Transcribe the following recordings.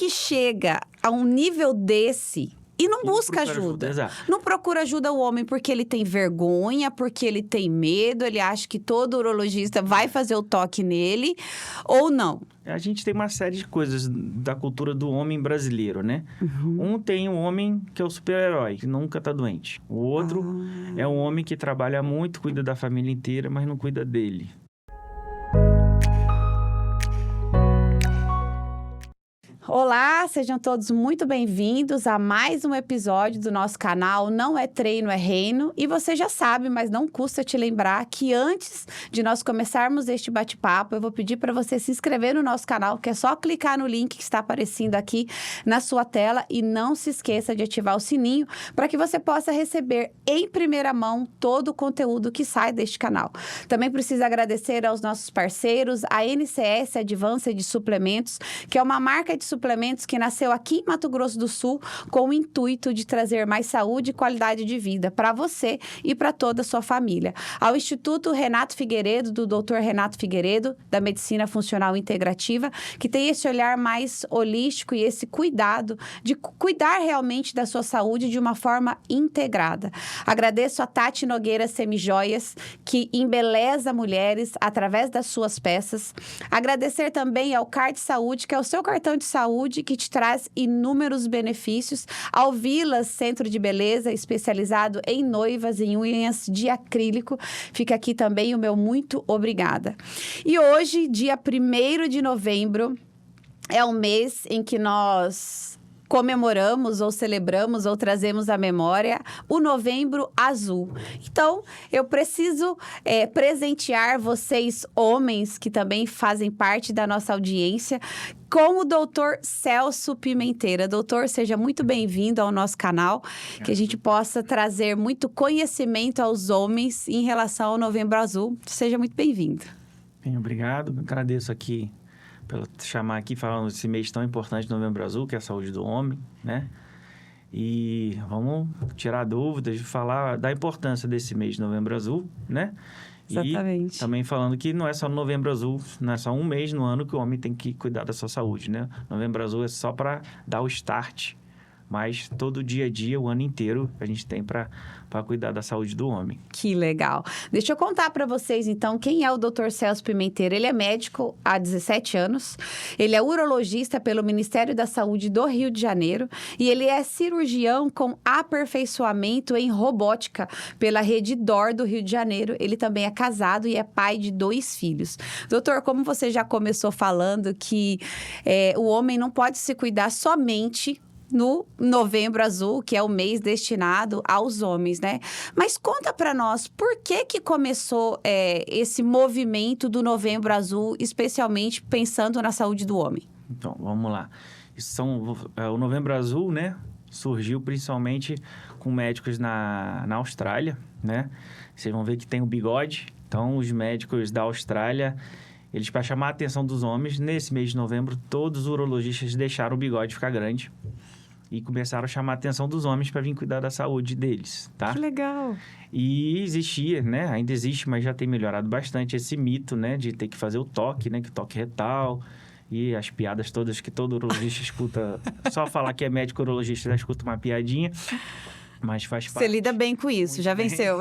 que chega a um nível desse e não busca ajuda. Exato. Não procura ajuda o homem porque ele tem vergonha, porque ele tem medo, ele acha que todo urologista vai fazer o toque nele, ou não? A gente tem uma série de coisas da cultura do homem brasileiro, né? Tem um homem que é o super-herói, que nunca tá doente. O outro é um homem que trabalha muito, cuida da família inteira, mas não cuida dele. Olá, sejam todos muito bem-vindos a mais um episódio do nosso canal Não é Treino, é Reino. E você já sabe, mas não custa te lembrar que antes de nós começarmos este bate-papo, eu vou pedir para você se inscrever no nosso canal, que é só clicar no link que está aparecendo aqui na sua tela e não se esqueça de ativar o sininho para que você possa receber em primeira mão todo o conteúdo que sai deste canal. Também preciso agradecer aos nossos parceiros, a NCS Advanced Suplementos, que é uma marca de suplementos que nasceu aqui em Mato Grosso do Sul com o intuito de trazer mais saúde e qualidade de vida para você e para toda a sua família. Ao Instituto Renato Figueiredo, do Dr. Renato Figueiredo, da Medicina Funcional Integrativa, que tem esse olhar mais holístico e esse cuidado de cuidar realmente da sua saúde de uma forma integrada. Agradeço a Tati Nogueira Semijoias, que embeleza mulheres através das suas peças. Agradecer também ao Card Saúde, que é o seu cartão de saúde que te traz inúmeros benefícios, ao Vilas Centro de Beleza, especializado em noivas e unhas de acrílico. Fica aqui também o meu muito obrigada. E hoje, dia 1º de novembro, é um mês em que nós comemoramos ou celebramos ou trazemos à memória o Novembro Azul. Então, eu preciso presentear vocês, homens, que também fazem parte da nossa audiência, com o Dr. Celso Pimenteira. Doutor, seja muito bem-vindo ao nosso canal, que a gente possa trazer muito conhecimento aos homens em relação ao Novembro Azul. Seja muito bem-vindo. Bem, obrigado. Agradeço aqui pelo chamar aqui, falando desse mês tão importante do Novembro Azul, que é a saúde do homem, né? E vamos tirar dúvidas, falar da importância desse mês de Novembro Azul, né? Exatamente. E também falando que não é só no Novembro Azul, não é só um mês no ano que o homem tem que cuidar da sua saúde, né? Novembro Azul é só para dar o start, mas todo dia a dia, o ano inteiro, a gente tem para cuidar da saúde do homem. Que legal. Deixa eu contar para vocês, então, quem é o Dr. Celso Pimenteira. Ele é médico há 17 anos, ele é urologista pelo Ministério da Saúde do Rio de Janeiro e ele é cirurgião com aperfeiçoamento em robótica pela Rede DOR do Rio de Janeiro. Ele também é casado e é pai de 2 filhos. Doutor, como você já começou falando que o homem não pode se cuidar somente no Novembro Azul, que é o mês destinado aos homens, né? Mas conta para nós, por que começou esse movimento do Novembro Azul, especialmente pensando na saúde do homem? Então, vamos lá. O Novembro Azul, né? Surgiu principalmente com médicos na Austrália, né? Vocês vão ver que tem o bigode. Então, os médicos da Austrália, eles, para chamar a atenção dos homens, nesse mês de novembro, todos os urologistas deixaram o bigode ficar grande e começaram a chamar a atenção dos homens para vir cuidar da saúde deles, tá? Que legal! E existia, né? Ainda existe, mas já tem melhorado bastante esse mito, né? De ter que fazer o toque, né? Que o toque retal e as piadas todas que todo urologista escuta. Só falar que é médico urologista já escuta uma piadinha, mas faz parte. Você lida bem com isso, muito já bem. Venceu.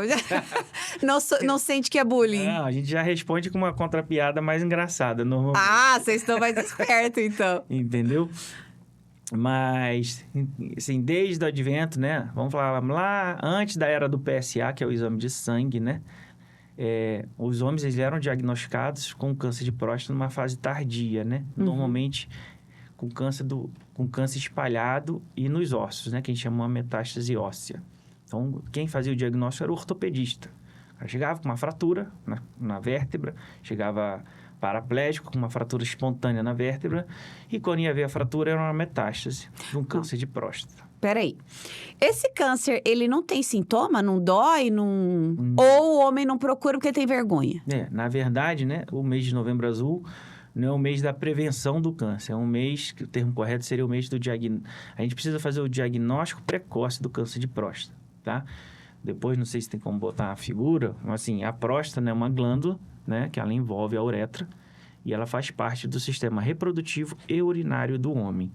Não sente que é bullying. Não, a gente já responde com uma contrapiada mais engraçada, normalmente. Ah, vocês estão mais espertos, então. Entendeu? Mas, assim, desde o advento, né? Vamos falar lá antes da era do PSA, que é o exame de sangue, né? Os homens, eles eram diagnosticados com câncer de próstata numa fase tardia, né? Normalmente, com câncer espalhado e nos ossos, né? Que a gente chama de metástase óssea. Então, quem fazia o diagnóstico era o ortopedista. O cara chegava com uma fratura na vértebra, chegava paraplégico, com uma fratura espontânea na vértebra, e quando ia ver a fratura, era uma metástase de um câncer de próstata. Peraí, esse câncer, ele não tem sintoma? Não dói? Não... Ou o homem não procura porque tem vergonha? Na verdade, né, o mês de Novembro Azul não é o mês da prevenção do câncer, é um mês, que o termo correto seria o mês do diagnóstico. A gente precisa fazer o diagnóstico precoce do câncer de próstata, tá? Depois, não sei se tem como botar uma figura, mas assim, a próstata é uma glândula, né, que ela envolve a uretra, E ela faz parte do sistema reprodutivo e urinário do homem.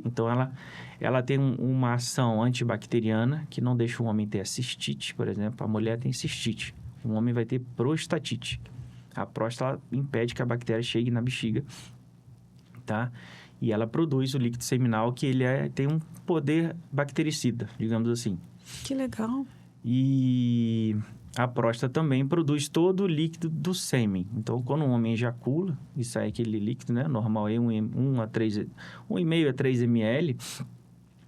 Então, ela tem uma ação antibacteriana que não deixa o homem ter a cistite, por exemplo. A mulher tem cistite. O homem vai ter prostatite. A próstata impede que a bactéria chegue na bexiga, tá? E ela produz o líquido seminal que ele tem um poder bactericida, digamos assim. Que legal. E a próstata também produz todo o líquido do sêmen. Então, quando um homem ejacula e sai aquele líquido, né? Normal é 1,5 a 3 ml.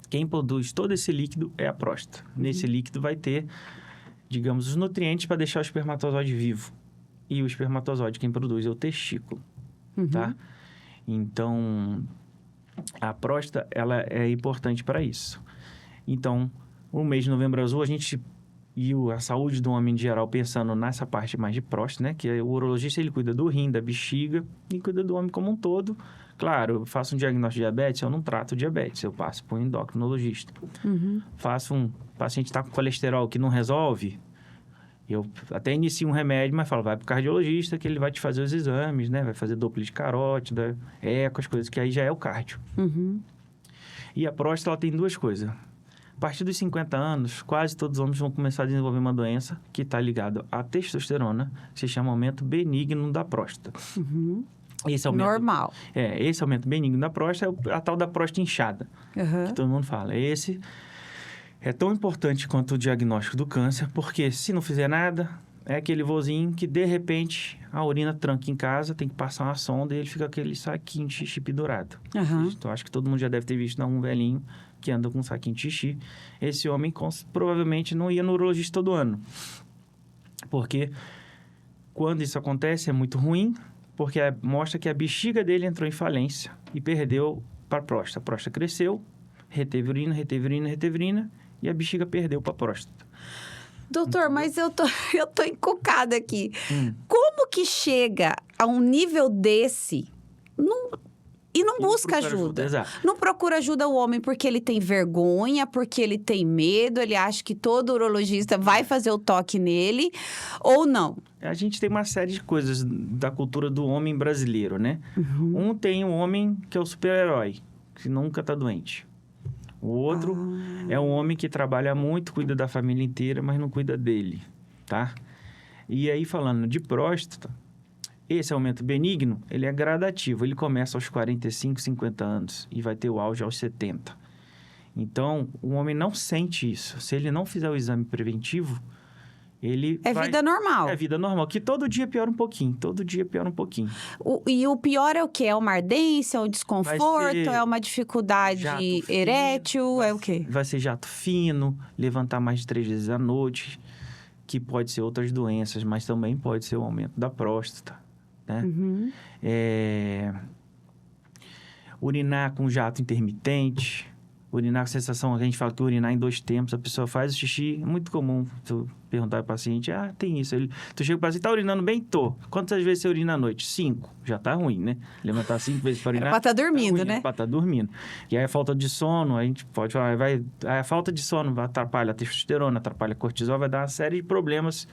Quem produz todo esse líquido é a próstata. Nesse líquido vai ter, digamos, os nutrientes para deixar o espermatozoide vivo. E o espermatozoide, quem produz é o testículo, tá? Então, a próstata, ela é importante para isso. Então, o mês de Novembro Azul, a gente... E a saúde do homem em geral, pensando nessa parte mais de próstata, né? Que o urologista, ele cuida do rim, da bexiga e cuida do homem como um todo. Claro, eu faço um diagnóstico de diabetes, eu não trato diabetes, eu passo para um endocrinologista. Faço o paciente está com colesterol que não resolve, eu até inicio um remédio, mas falo, vai para o cardiologista que ele vai te fazer os exames, né? Vai fazer Doppler de carótida, eco, as coisas que aí já é o cardio. E a próstata, ela tem duas coisas. A partir dos 50 anos, quase todos os homens vão começar a desenvolver uma doença que está ligada à testosterona, que se chama aumento benigno da próstata. Esse aumento, normal. Esse aumento benigno da próstata é a tal da próstata inchada, que todo mundo fala. Esse é tão importante quanto o diagnóstico do câncer, porque se não fizer nada, é aquele vozinho que, de repente, a urina tranca em casa, tem que passar uma sonda e ele fica aquele saquinho de xixi pendurado. Então, acho que todo mundo já deve ter visto um velhinho que anda com um saquinho de xixi. Esse homem provavelmente não ia no urologista todo ano. Porque quando isso acontece é muito ruim, porque mostra que a bexiga dele entrou em falência e perdeu para a próstata. A próstata cresceu, reteve urina, e a bexiga perdeu para a próstata. Doutor, mas eu tô encucada aqui. Como que chega a um nível desse e não busca ajuda? Exato. Não procura ajuda o homem porque ele tem vergonha, porque ele tem medo, ele acha que todo urologista vai fazer o toque nele, ou não? A gente tem uma série de coisas da cultura do homem brasileiro, né? Tem um homem que é o super-herói, que nunca tá doente. O outro é um homem que trabalha muito, cuida da família inteira, mas não cuida dele, tá? E aí, falando de próstata, esse aumento benigno, ele é gradativo. Ele começa aos 45, 50 anos e vai ter o auge aos 70. Então, o homem não sente isso. Se ele não fizer o exame preventivo, ele vida normal. É vida normal, que todo dia piora um pouquinho. E o pior é o quê? É uma ardência, é um desconforto, é uma dificuldade erétil, é o quê? Vai ser jato fino, levantar mais de 3 vezes à noite, que pode ser outras doenças, mas também pode ser o aumento da próstata, né? Urinar com jato intermitente, urinar com sensação, a gente fala que urinar em 2 tempos, a pessoa faz o xixi, é muito comum tu perguntar ao paciente, tem isso. Tu chega para o paciente, tá urinando bem? Tô. Quantas vezes você urina à noite? 5. Já tá ruim, né? Levantar 5 vezes para urinar. Era para estar dormindo, né? Para estar dormindo. E aí a falta de sono, a gente pode falar, a falta de sono atrapalha a testosterona, atrapalha a cortisol, vai dar uma série de problemas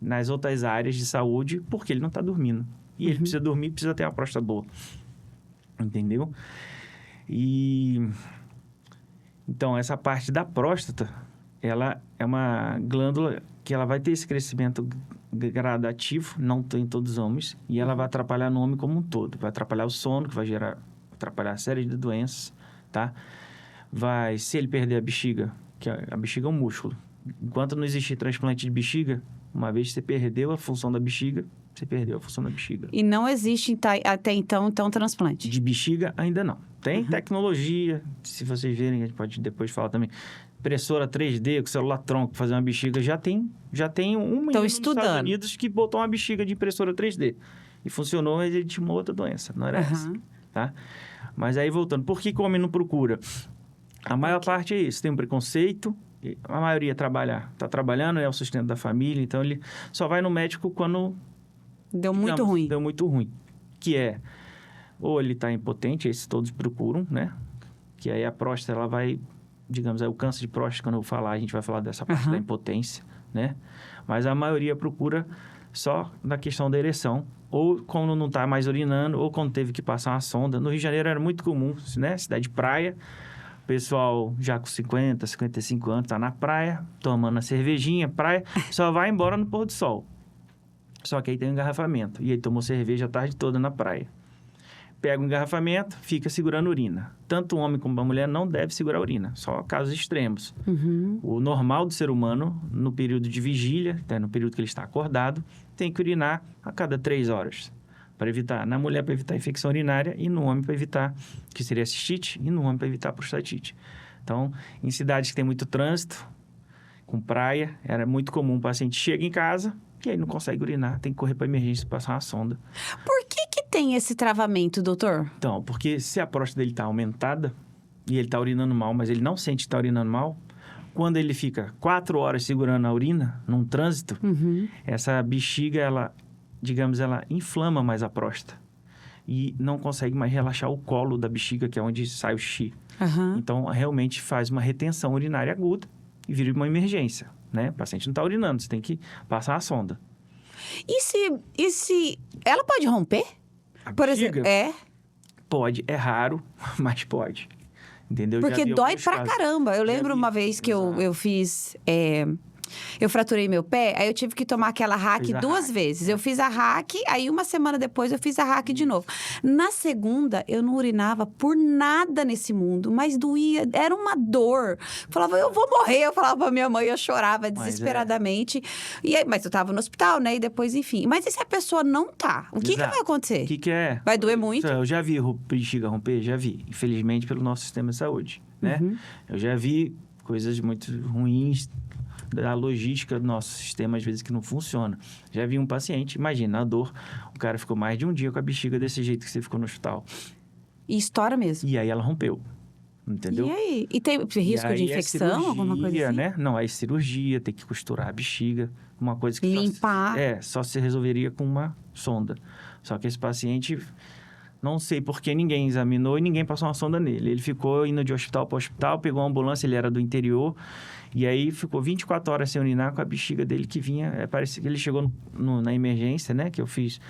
nas outras áreas de saúde, porque ele não tá dormindo. E ele precisa dormir, precisa ter uma próstata boa. Entendeu? Então, essa parte da próstata, ela é uma glândula que ela vai ter esse crescimento gradativo, não tem em todos os homens, e ela vai atrapalhar no homem como um todo. Vai atrapalhar o sono, que vai atrapalhar a série de doenças, tá? Se ele perder a bexiga, que a bexiga é um músculo. Enquanto não existir transplante de bexiga, uma vez que você perdeu a função da bexiga, você perdeu a função da bexiga. E não existe até então transplante? De bexiga, ainda não. Tem tecnologia, se vocês verem, a gente pode depois falar também. Impressora 3D, com celular tronco, fazer uma bexiga, já tem um menino nos Estados Unidos que botou uma bexiga de impressora 3D. E funcionou, mas ele tinha uma outra doença, não era essa, tá? Mas aí, voltando, por que o homem não procura? A maior parte é isso, tem um preconceito, a maioria está trabalhando, é o sustento da família, então ele só vai no médico quando... Deu muito ruim. Que é, ou ele está impotente, esses todos procuram, né? Que aí a próstata, ela vai, digamos, o câncer de próstata, quando eu falar, a gente vai falar dessa parte da impotência, né? Mas a maioria procura só na questão da ereção, ou quando não está mais urinando, ou quando teve que passar uma sonda. No Rio de Janeiro era muito comum, né? Cidade de praia. O pessoal já com 50, 55 anos tá na praia, tomando a cervejinha, praia, só vai embora no pôr do sol. Só que aí tem um engarrafamento. E ele tomou cerveja a tarde toda na praia. Pega o engarrafamento, fica segurando urina. Tanto o homem como a mulher não deve segurar urina, só casos extremos. O normal do ser humano, no período de vigília, até no período que ele está acordado, tem que urinar a cada 3 horas. Para evitar, na mulher para evitar infecção urinária e no homem para evitar, que seria cistite, e no homem para evitar prostatite. Então, em cidades que tem muito trânsito, com praia, era muito comum o paciente chega em casa e aí não consegue urinar, tem que correr para emergência passar uma sonda. Por que tem esse travamento, doutor? Então, porque se a próstata dele está aumentada e ele está urinando mal, mas ele não sente que está urinando mal, quando ele fica 4 horas segurando a urina num trânsito, essa bexiga, ela inflama mais a próstata e não consegue mais relaxar o colo da bexiga, que é onde sai o xixi. Então, realmente faz uma retenção urinária aguda e vira uma emergência, né? O paciente não está urinando, você tem que passar a sonda. E se ela pode romper? Por exemplo, Pode, é raro, mas pode. Entendeu? Porque dói pra caramba. Eu lembro uma vez que eu fiz... Eu fraturei meu pé, aí eu tive que tomar aquela hack 2 vezes. Eu fiz a hack, aí uma semana depois eu fiz a hack de novo. Na segunda, eu não urinava por nada nesse mundo, mas doía, era uma dor. Eu falava, eu vou morrer. Eu falava pra minha mãe, eu chorava desesperadamente. E aí, mas eu tava no hospital, né? E depois, enfim. Mas e se a pessoa não tá? O que vai acontecer? O que é? Vai doer muito? Eu já vi bexiga romper, já vi. Infelizmente, pelo nosso sistema de saúde, né? Eu já vi coisas muito ruins da logística do nosso sistema, às vezes, que não funciona. Já vi um paciente, imagina, a dor, o cara ficou mais de um dia com a bexiga desse jeito que você ficou no hospital. E estoura mesmo. E aí ela rompeu, entendeu? E aí? E tem risco de infecção, cirurgia, alguma coisa assim? Né? Não, aí cirurgia, tem que costurar a bexiga, uma coisa que limpar. Só se resolveria com uma sonda. Só que esse paciente, não sei por que ninguém examinou e ninguém passou uma sonda nele. Ele ficou indo de hospital para hospital, pegou uma ambulância, ele era do interior. E aí, ficou 24 horas sem urinar com a bexiga dele que vinha... Parece que ele chegou na emergência, né? Que eu fiz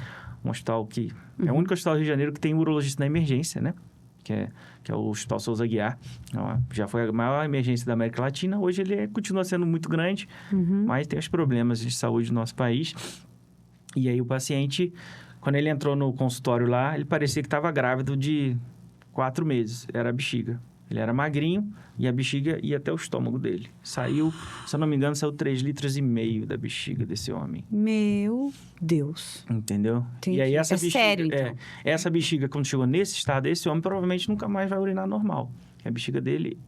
um hospital que... É o único hospital do Rio de Janeiro que tem urologista na emergência, né? Que é o Hospital Souza Aguiar. Já foi a maior emergência da América Latina. Hoje ele continua sendo muito grande, mas tem os problemas de saúde do nosso país. E aí, o paciente, quando ele entrou no consultório lá, ele parecia que estava grávido de 4 meses. Era a bexiga. Ele era magrinho e a bexiga ia até o estômago dele. Saiu, se eu não me engano, saiu 3,5 litros da bexiga desse homem. Meu Deus. Entendeu? Entendi. E aí essa bexiga, sério, então? Essa bexiga, quando chegou nesse estado, esse homem provavelmente nunca mais vai urinar normal. A bexiga dele,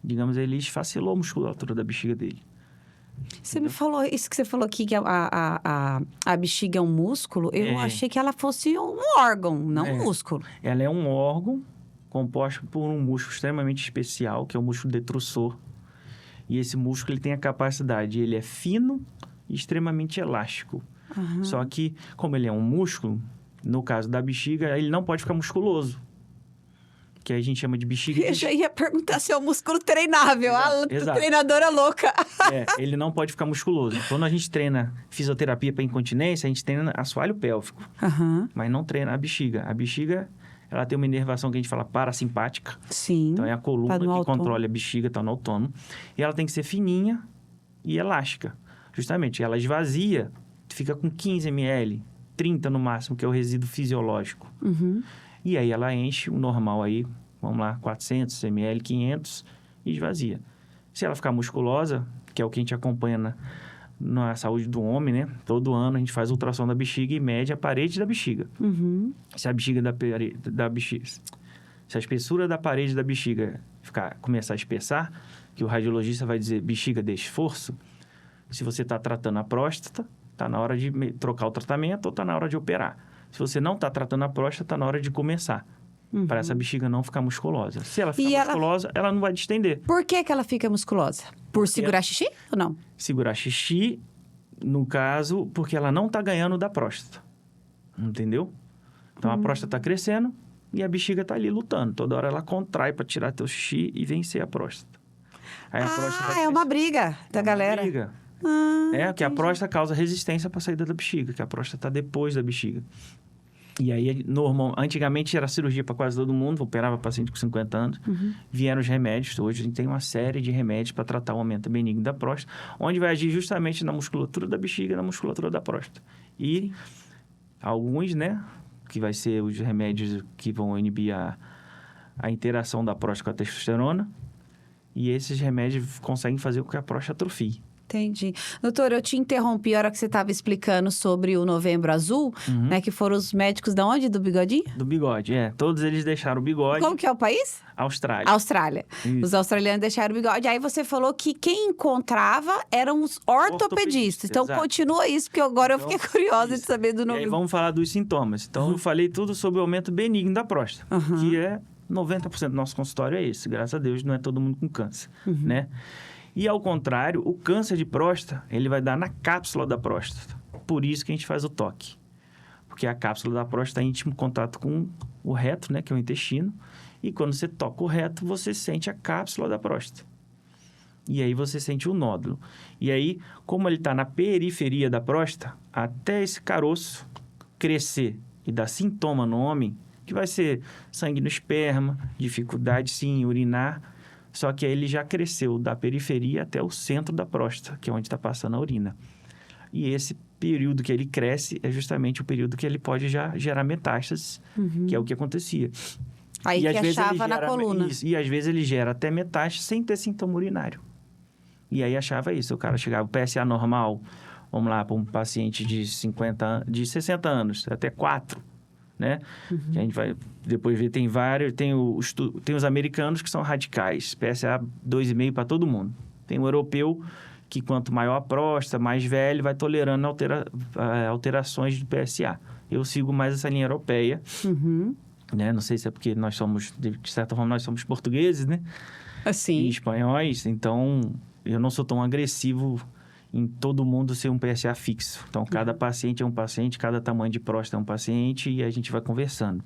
digamos, ele esfacelou a musculatura da bexiga dele. Você me falou, isso que você falou aqui, que a bexiga é um músculo, eu achei que ela fosse um órgão, não um músculo. Ela é um órgão composto por um músculo extremamente especial, que é o músculo detrusor. E esse músculo ele tem a capacidade, ele é fino e extremamente elástico. Só que, como ele é um músculo, no caso da bexiga, ele não pode ficar musculoso. Que a gente chama de bexiga... Eu já ia perguntar se é um músculo treinável. Exato. A treinadora louca. Ele não pode ficar musculoso. Quando a gente treina fisioterapia para incontinência, a gente treina assoalho pélvico. Mas não treina a bexiga. A bexiga... Ela tem uma inervação que a gente fala parassimpática. Sim. Então, é a coluna que controla a bexiga, está no autônomo. E ela tem que ser fininha e elástica. Justamente, ela esvazia, fica com 15 ml, 30 no máximo, que é o resíduo fisiológico. E aí, ela enche o normal aí, vamos lá, 400 ml, 500 e esvazia. Se ela ficar musculosa, que é o que a gente acompanha na saúde do homem, né? Todo ano a gente faz ultrassom da bexiga e mede a parede da bexiga. Se a bexiga da bexiga... Se a espessura da parede da bexiga começar a espessar, que o radiologista vai dizer bexiga de esforço, se você está tratando a próstata, está na hora de trocar o tratamento ou está na hora de operar. Se você não está tratando a próstata, está na hora de começar. Para essa bexiga não ficar musculosa. Se ela ficar musculosa, ela não vai distender. Por que ela fica musculosa? Por segurar xixi ou não? Segurar xixi, no caso, porque ela não está ganhando da próstata. Entendeu? Então, a próstata está crescendo e a bexiga está ali lutando. Toda hora ela contrai para tirar teu xixi e vencer a próstata. Aí a próstata é uma briga da galera. Uma briga. Que a próstata causa resistência para a saída da bexiga, que a próstata está depois da bexiga. E aí, antigamente era cirurgia para quase todo mundo, operava paciente com 50 anos. Vieram os remédios. Hoje a gente tem uma série de remédios para tratar o aumento benigno da próstata, onde vai agir justamente na musculatura da bexiga e na musculatura da próstata. E alguns, né, que vai ser os remédios que vão inibir a interação da próstata com a testosterona. E esses remédios conseguem fazer com que a próstata atrofie. Entendi. Doutor, eu te interrompi a hora que você estava explicando sobre o Novembro Azul, né? Que foram os médicos da onde? Do bigodinho? Do bigode, Todos eles deixaram o bigode. Como que é o país? Austrália. Austrália. Isso. Os australianos deixaram o bigode. Aí você falou que quem encontrava eram os ortopedistas. Então, exato. Continua isso, porque agora eu fiquei curiosa de saber do E nome. aí vamos falar dos sintomas. Então, eu falei tudo sobre o aumento benigno da próstata, que é 90% do nosso consultório é esse. Graças a Deus, não é todo mundo com câncer, né? E, ao contrário, o câncer de próstata, ele vai dar na cápsula da próstata. Por isso que a gente faz o toque. Porque a cápsula da próstata está em íntimo contato com o reto, né? Que é o intestino. E quando você toca o reto, você sente a cápsula da próstata. E aí você sente o nódulo. E aí, como ele está na periferia da próstata, até esse caroço crescer e dar sintoma no homem, que vai ser sangue no esperma, dificuldade, sim, em urinar. Só que aí ele já cresceu da periferia até o centro da próstata, que é onde está passando a urina. E esse período que ele cresce é justamente o período que ele pode já gerar metástases, que é o que acontecia. Aí e que achava na coluna. Isso, e às vezes ele gera até metástase sem ter sintoma urinário. E aí achava isso. O cara chegava, o PSA normal, vamos lá, para um paciente de 60 anos, até 4. Né? Que a gente vai depois ver, tem vários, tem os americanos que são radicais, PSA 2,5 para todo mundo. Tem o europeu que quanto maior a próstata, mais velho, vai tolerando alterações de PSA. Eu sigo mais essa linha europeia, né? Não sei se é porque nós somos, de certa forma, nós somos portugueses, né? Assim. E espanhóis, então eu não sou tão agressivo em todo mundo ser um PSA fixo. Então, cada paciente é um paciente, cada tamanho de próstata é um paciente e a gente vai conversando.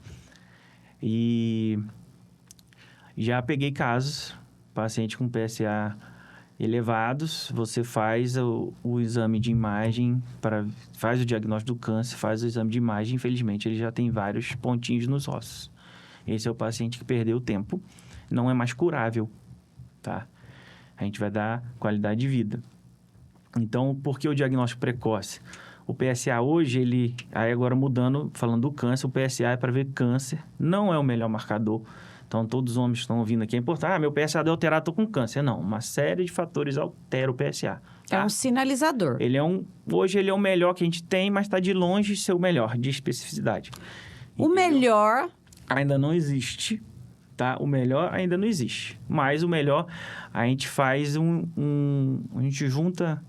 E já peguei casos, paciente com PSA elevados, você faz o exame de imagem, faz o diagnóstico do câncer, faz o exame de imagem, infelizmente ele já tem vários pontinhos nos ossos. Esse é o paciente que perdeu tempo, não é mais curável, tá? A gente vai dar qualidade de vida. Então, por que o diagnóstico precoce? O PSA hoje, aí agora mudando, falando do câncer, o PSA é para ver câncer, não é o melhor marcador. Então, todos os homens que estão ouvindo aqui, é importante, meu PSA deu alterado, estou com câncer. Não, uma série de fatores altera o PSA. Tá? É um sinalizador. Hoje ele é o melhor que a gente tem, mas está de longe de ser o melhor, de especificidade. O melhor... Ainda não existe, tá? O melhor ainda não existe. Mas o melhor, a gente faz a gente junta...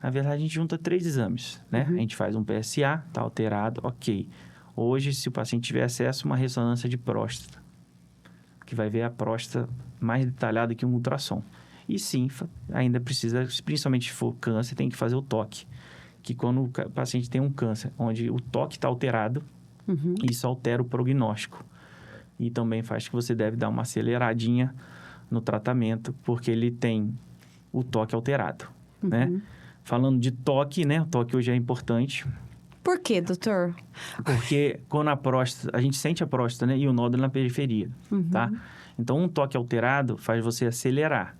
Na verdade, a gente junta 3 exames, né? A gente faz um PSA, tá alterado, ok. Hoje, se o paciente tiver acesso, uma ressonância de próstata, que vai ver a próstata mais detalhada que um ultrassom. E sim, ainda precisa, principalmente se for câncer, tem que fazer o toque. Que quando o paciente tem um câncer, onde o toque está alterado, isso altera o prognóstico. E também faz que você deve dar uma aceleradinha no tratamento, porque ele tem o toque alterado, né? Falando de toque, né? O toque hoje é importante. Por quê, doutor? Porque quando a próstata... A gente sente a próstata, né? E o nódulo na periferia, tá? Então, um toque alterado faz você acelerar.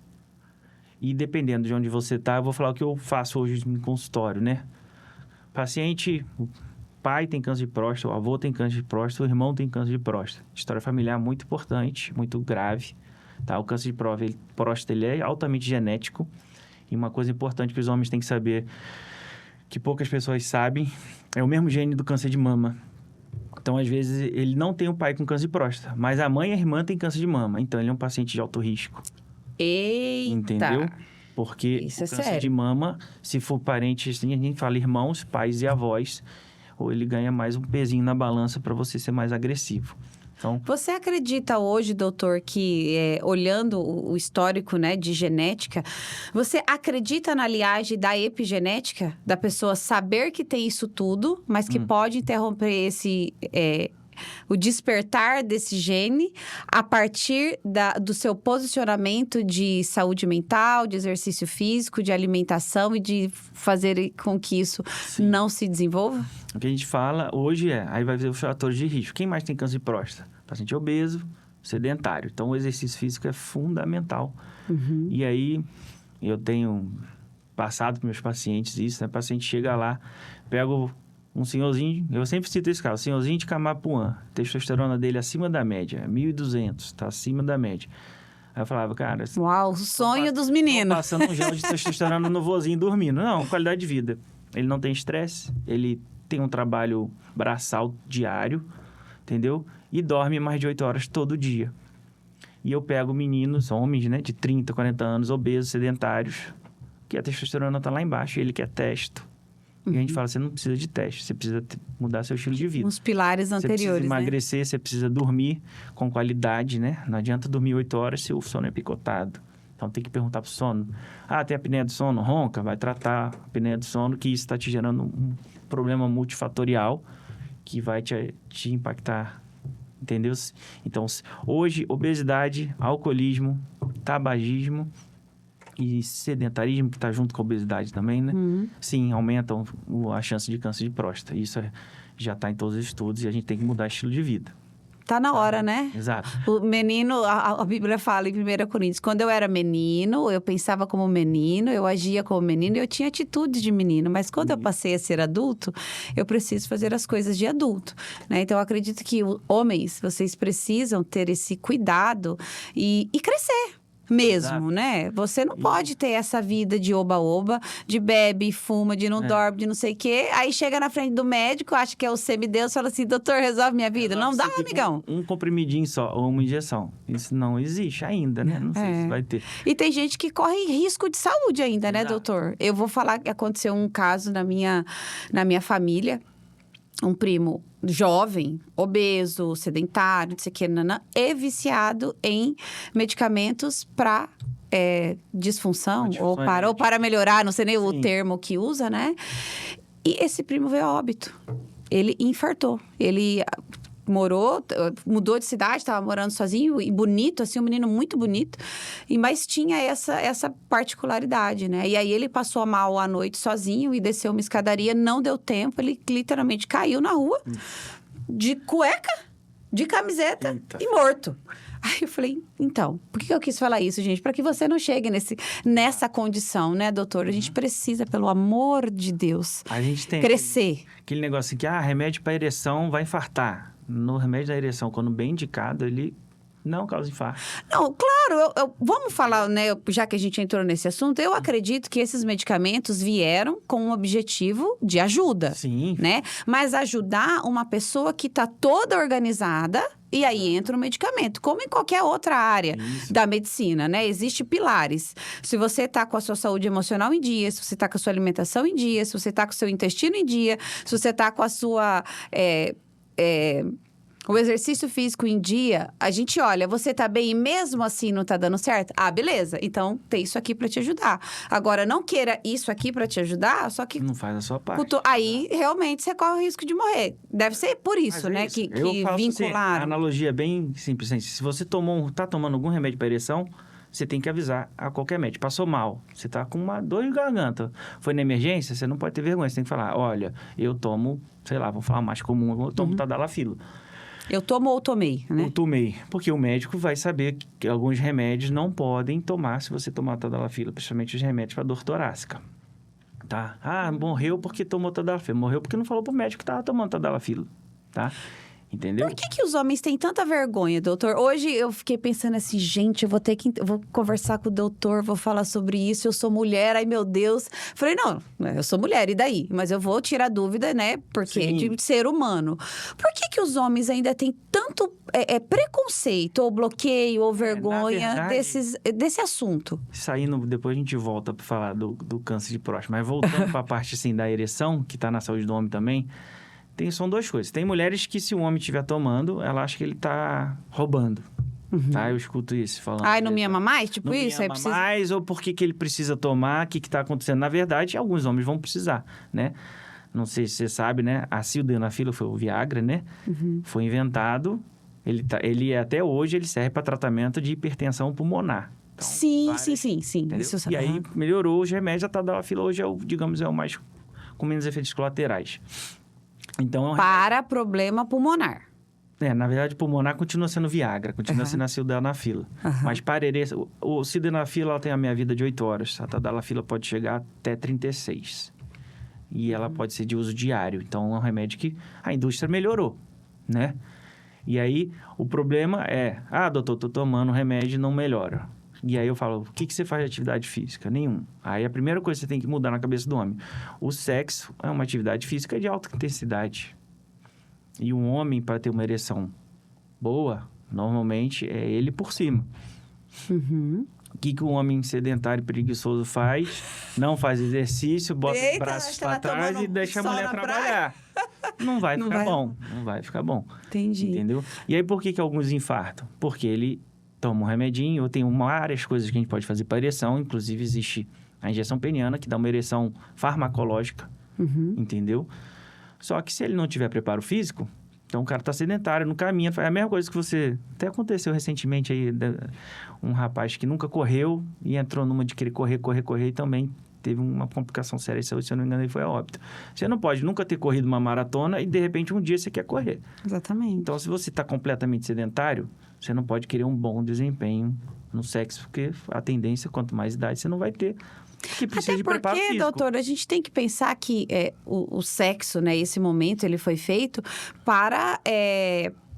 E dependendo de onde você tá, eu vou falar o que eu faço hoje no consultório, né? Paciente... O pai tem câncer de próstata, o avô tem câncer de próstata, o irmão tem câncer de próstata. História familiar muito importante, muito grave, tá? O câncer de próstata, ele é altamente genético. E uma coisa importante que os homens têm que saber, que poucas pessoas sabem, é o mesmo gene do câncer de mama. Então, às vezes, ele não tem um pai com câncer de próstata, mas a mãe e a irmã têm câncer de mama. Então, ele é um paciente de alto risco. Eita! Entendeu? Porque isso o câncer de mama, se for parente, assim, a gente fala irmãos, pais e avós, ou ele ganha mais um pezinho na balança para você ser mais agressivo. Então, você acredita hoje, doutor, que olhando o histórico, né, de genética, você acredita na liagem da epigenética? Da pessoa saber que tem isso tudo, mas que pode interromper o despertar desse gene a partir do seu posicionamento de saúde mental, de exercício físico, de alimentação e de fazer com que isso não se desenvolva? O que a gente fala hoje aí vai ver os fatores de risco. Quem mais tem câncer de próstata? Paciente obeso, sedentário. Então, o exercício físico é fundamental. E aí, eu tenho passado para meus pacientes isso, né? O paciente chega lá, pega um senhorzinho, eu sempre cito esse caso, senhorzinho de Camapuã, testosterona dele acima da média, 1.200, tá acima da média. Aí eu falava, cara... Uau, o sonho dos meninos. Passando um gel de testosterona no vozinho dormindo. Não, qualidade de vida. Ele não tem estresse, ele tem um trabalho braçal diário, entendeu? E dorme mais de 8 horas todo dia. E eu pego meninos, homens, né, de 30, 40 anos, obesos, sedentários, que a testosterona tá lá embaixo, e ele quer testo. E a gente fala, você não precisa de teste, você precisa mudar seu estilo de vida. Os pilares anteriores, você precisa emagrecer, você precisa dormir com qualidade, né? Não adianta dormir 8 horas se o sono é picotado. Então, tem que perguntar pro sono. Tem apneia do sono? Ronca? Vai tratar a apneia do sono, que isso está te gerando um problema multifatorial que vai te impactar, entendeu? Então, hoje, obesidade, alcoolismo, tabagismo e sedentarismo, que está junto com a obesidade também, né? Sim, aumentam a chance de câncer de próstata. Isso já está em todos os estudos e a gente tem que mudar estilo de vida. Tá na hora, né? Exato. O menino, a Bíblia fala em 1 Coríntios, quando eu era menino, eu pensava como menino, eu agia como menino e eu tinha atitudes de menino. Mas quando eu passei a ser adulto, eu preciso fazer as coisas de adulto, né? Então, eu acredito que homens, vocês precisam ter esse cuidado e crescer. Mesmo, Exato. né? Você não pode ter essa vida de oba-oba, de bebe, fuma, de não dorme, de não sei o quê. Aí chega na frente do médico, acha que é o semideus, fala assim, doutor, resolve minha vida. Não dá, amigão. Um comprimidinho só, ou uma injeção. Isso não existe ainda, né? Não sei se vai ter. E tem gente que corre risco de saúde ainda, né, doutor? Eu vou falar que aconteceu um caso na minha família. Um primo jovem, obeso, sedentário, não sei o que, e viciado em medicamentos para disfunção ou para melhorar, não sei nem o termo que usa, né? E esse primo veio a óbito. Ele infartou. Ele mudou de cidade, estava morando sozinho e bonito, assim, um menino muito bonito, mas tinha essa particularidade, né? E aí ele passou mal à noite sozinho e desceu uma escadaria, não deu tempo, ele literalmente caiu na rua, de cueca, de camiseta e morto. Aí eu falei, então, por que eu quis falar isso, gente? Para que você não chegue nessa condição, né, doutor? A gente precisa, pelo amor de Deus, a gente tem crescer. Aquele negócio que, remédio para ereção vai infartar. No remédio da ereção, quando bem indicado, ele não causa infarto. Não, claro, vamos falar, né, já que a gente entrou nesse assunto, eu acredito que esses medicamentos vieram com um objetivo de ajuda. Sim. Né? Mas ajudar uma pessoa que está toda organizada, e aí entra o medicamento, como em qualquer outra área da medicina, né? Existem pilares. Se você está com a sua saúde emocional em dia, se você está com a sua alimentação em dia, se você está com o seu intestino em dia, se você está com a sua... o exercício físico em dia, a gente olha, você tá bem e mesmo assim não tá dando certo? Beleza. Então, tem isso aqui pra te ajudar. Agora, não queira isso aqui pra te ajudar, só que... Não faz a sua parte. Aí, realmente, você corre o risco de morrer. Deve ser por isso, né? Isso. Que vincularam. Assim, a analogia é bem simples. Se você tá tomando algum remédio para ereção, você tem que avisar a qualquer médico. Passou mal, você tá com uma dor de garganta. Foi na emergência, você não pode ter vergonha. Você tem que falar, olha, eu tomo, sei lá, vou falar mais comum, eu tomo Tadalafila. Eu tomo ou tomei, né? Eu tomei, porque o médico vai saber que alguns remédios não podem tomar se você tomar Tadalafila, principalmente os remédios para dor torácica, tá? Morreu porque tomou Tadalafila, morreu porque não falou pro médico que estava tomando Tadalafila, tá? Entendeu? Por que os homens têm tanta vergonha, doutor? Hoje eu fiquei pensando assim, gente, eu vou conversar com o doutor, vou falar sobre isso, eu sou mulher, ai meu Deus. Falei, não, eu sou mulher, e daí? Mas eu vou tirar dúvida, né? Porque de ser humano. Por que os homens ainda têm tanto preconceito, ou bloqueio, ou vergonha desse assunto? Saindo, depois a gente volta para falar do câncer de próstata, mas voltando para a parte assim, da ereção, que está na saúde do homem também, são duas coisas. Tem mulheres que, se o homem estiver tomando, ela acha que ele está roubando. Tá? Eu escuto isso falando. Não me ama mais? Tipo não isso? Não me ama mais, ou por que ele precisa tomar, o que está acontecendo? Na verdade, alguns homens vão precisar, né? não sei se você sabe, né? A sildenafila foi o Viagra, né? Foi inventado, ele até hoje ele serve para tratamento de hipertensão pulmonar. Então, sim. Entendeu? Isso, E aí melhorou os remédios, a tadalafila hoje é o mais com menos efeitos colaterais. Então, para problema pulmonar. na verdade, pulmonar continua sendo Viagra, continua sendo a sildenafila. Mas o sildenafila ela tem a meia-vida de 8 horas. A tadalafila pode chegar até 36. E ela pode ser de uso diário. Então, é um remédio que a indústria melhorou, né? E aí, o problema é... doutor, tô tomando remédio e não melhora. E aí eu falo, o que você faz de atividade física? Nenhum. Aí a primeira coisa que você tem que mudar na cabeça do homem. O sexo é uma atividade física de alta intensidade. E um homem, para ter uma ereção boa, normalmente é ele por cima. O que um homem sedentário e preguiçoso faz? Não faz exercício, bota os braços para trás e deixa a mulher trabalhar. Não vai ficar bom. Não vai ficar bom. Entendi. Entendeu? E aí, por que alguns infartam? Porque ele toma um remedinho, ou tem várias coisas que a gente pode fazer para ereção. Inclusive, existe a injeção peniana, que dá uma ereção farmacológica. Entendeu? Só que se ele não tiver preparo físico, então o cara está sedentário, não caminha. É a mesma coisa que você... Até aconteceu recentemente aí, um rapaz que nunca correu e entrou numa de querer correr e também teve uma complicação séria de saúde, se eu não me engano, ele foi a óbito. Você não pode nunca ter corrido uma maratona e, de repente, um dia você quer correr. Exatamente. Então, se você está completamente sedentário, você não pode querer um bom desempenho no sexo, porque a tendência, quanto mais idade, você não vai ter... Que precisa Até de preparo porque, físico. doutor, a gente tem que pensar que o sexo, né, esse momento, ele foi feito para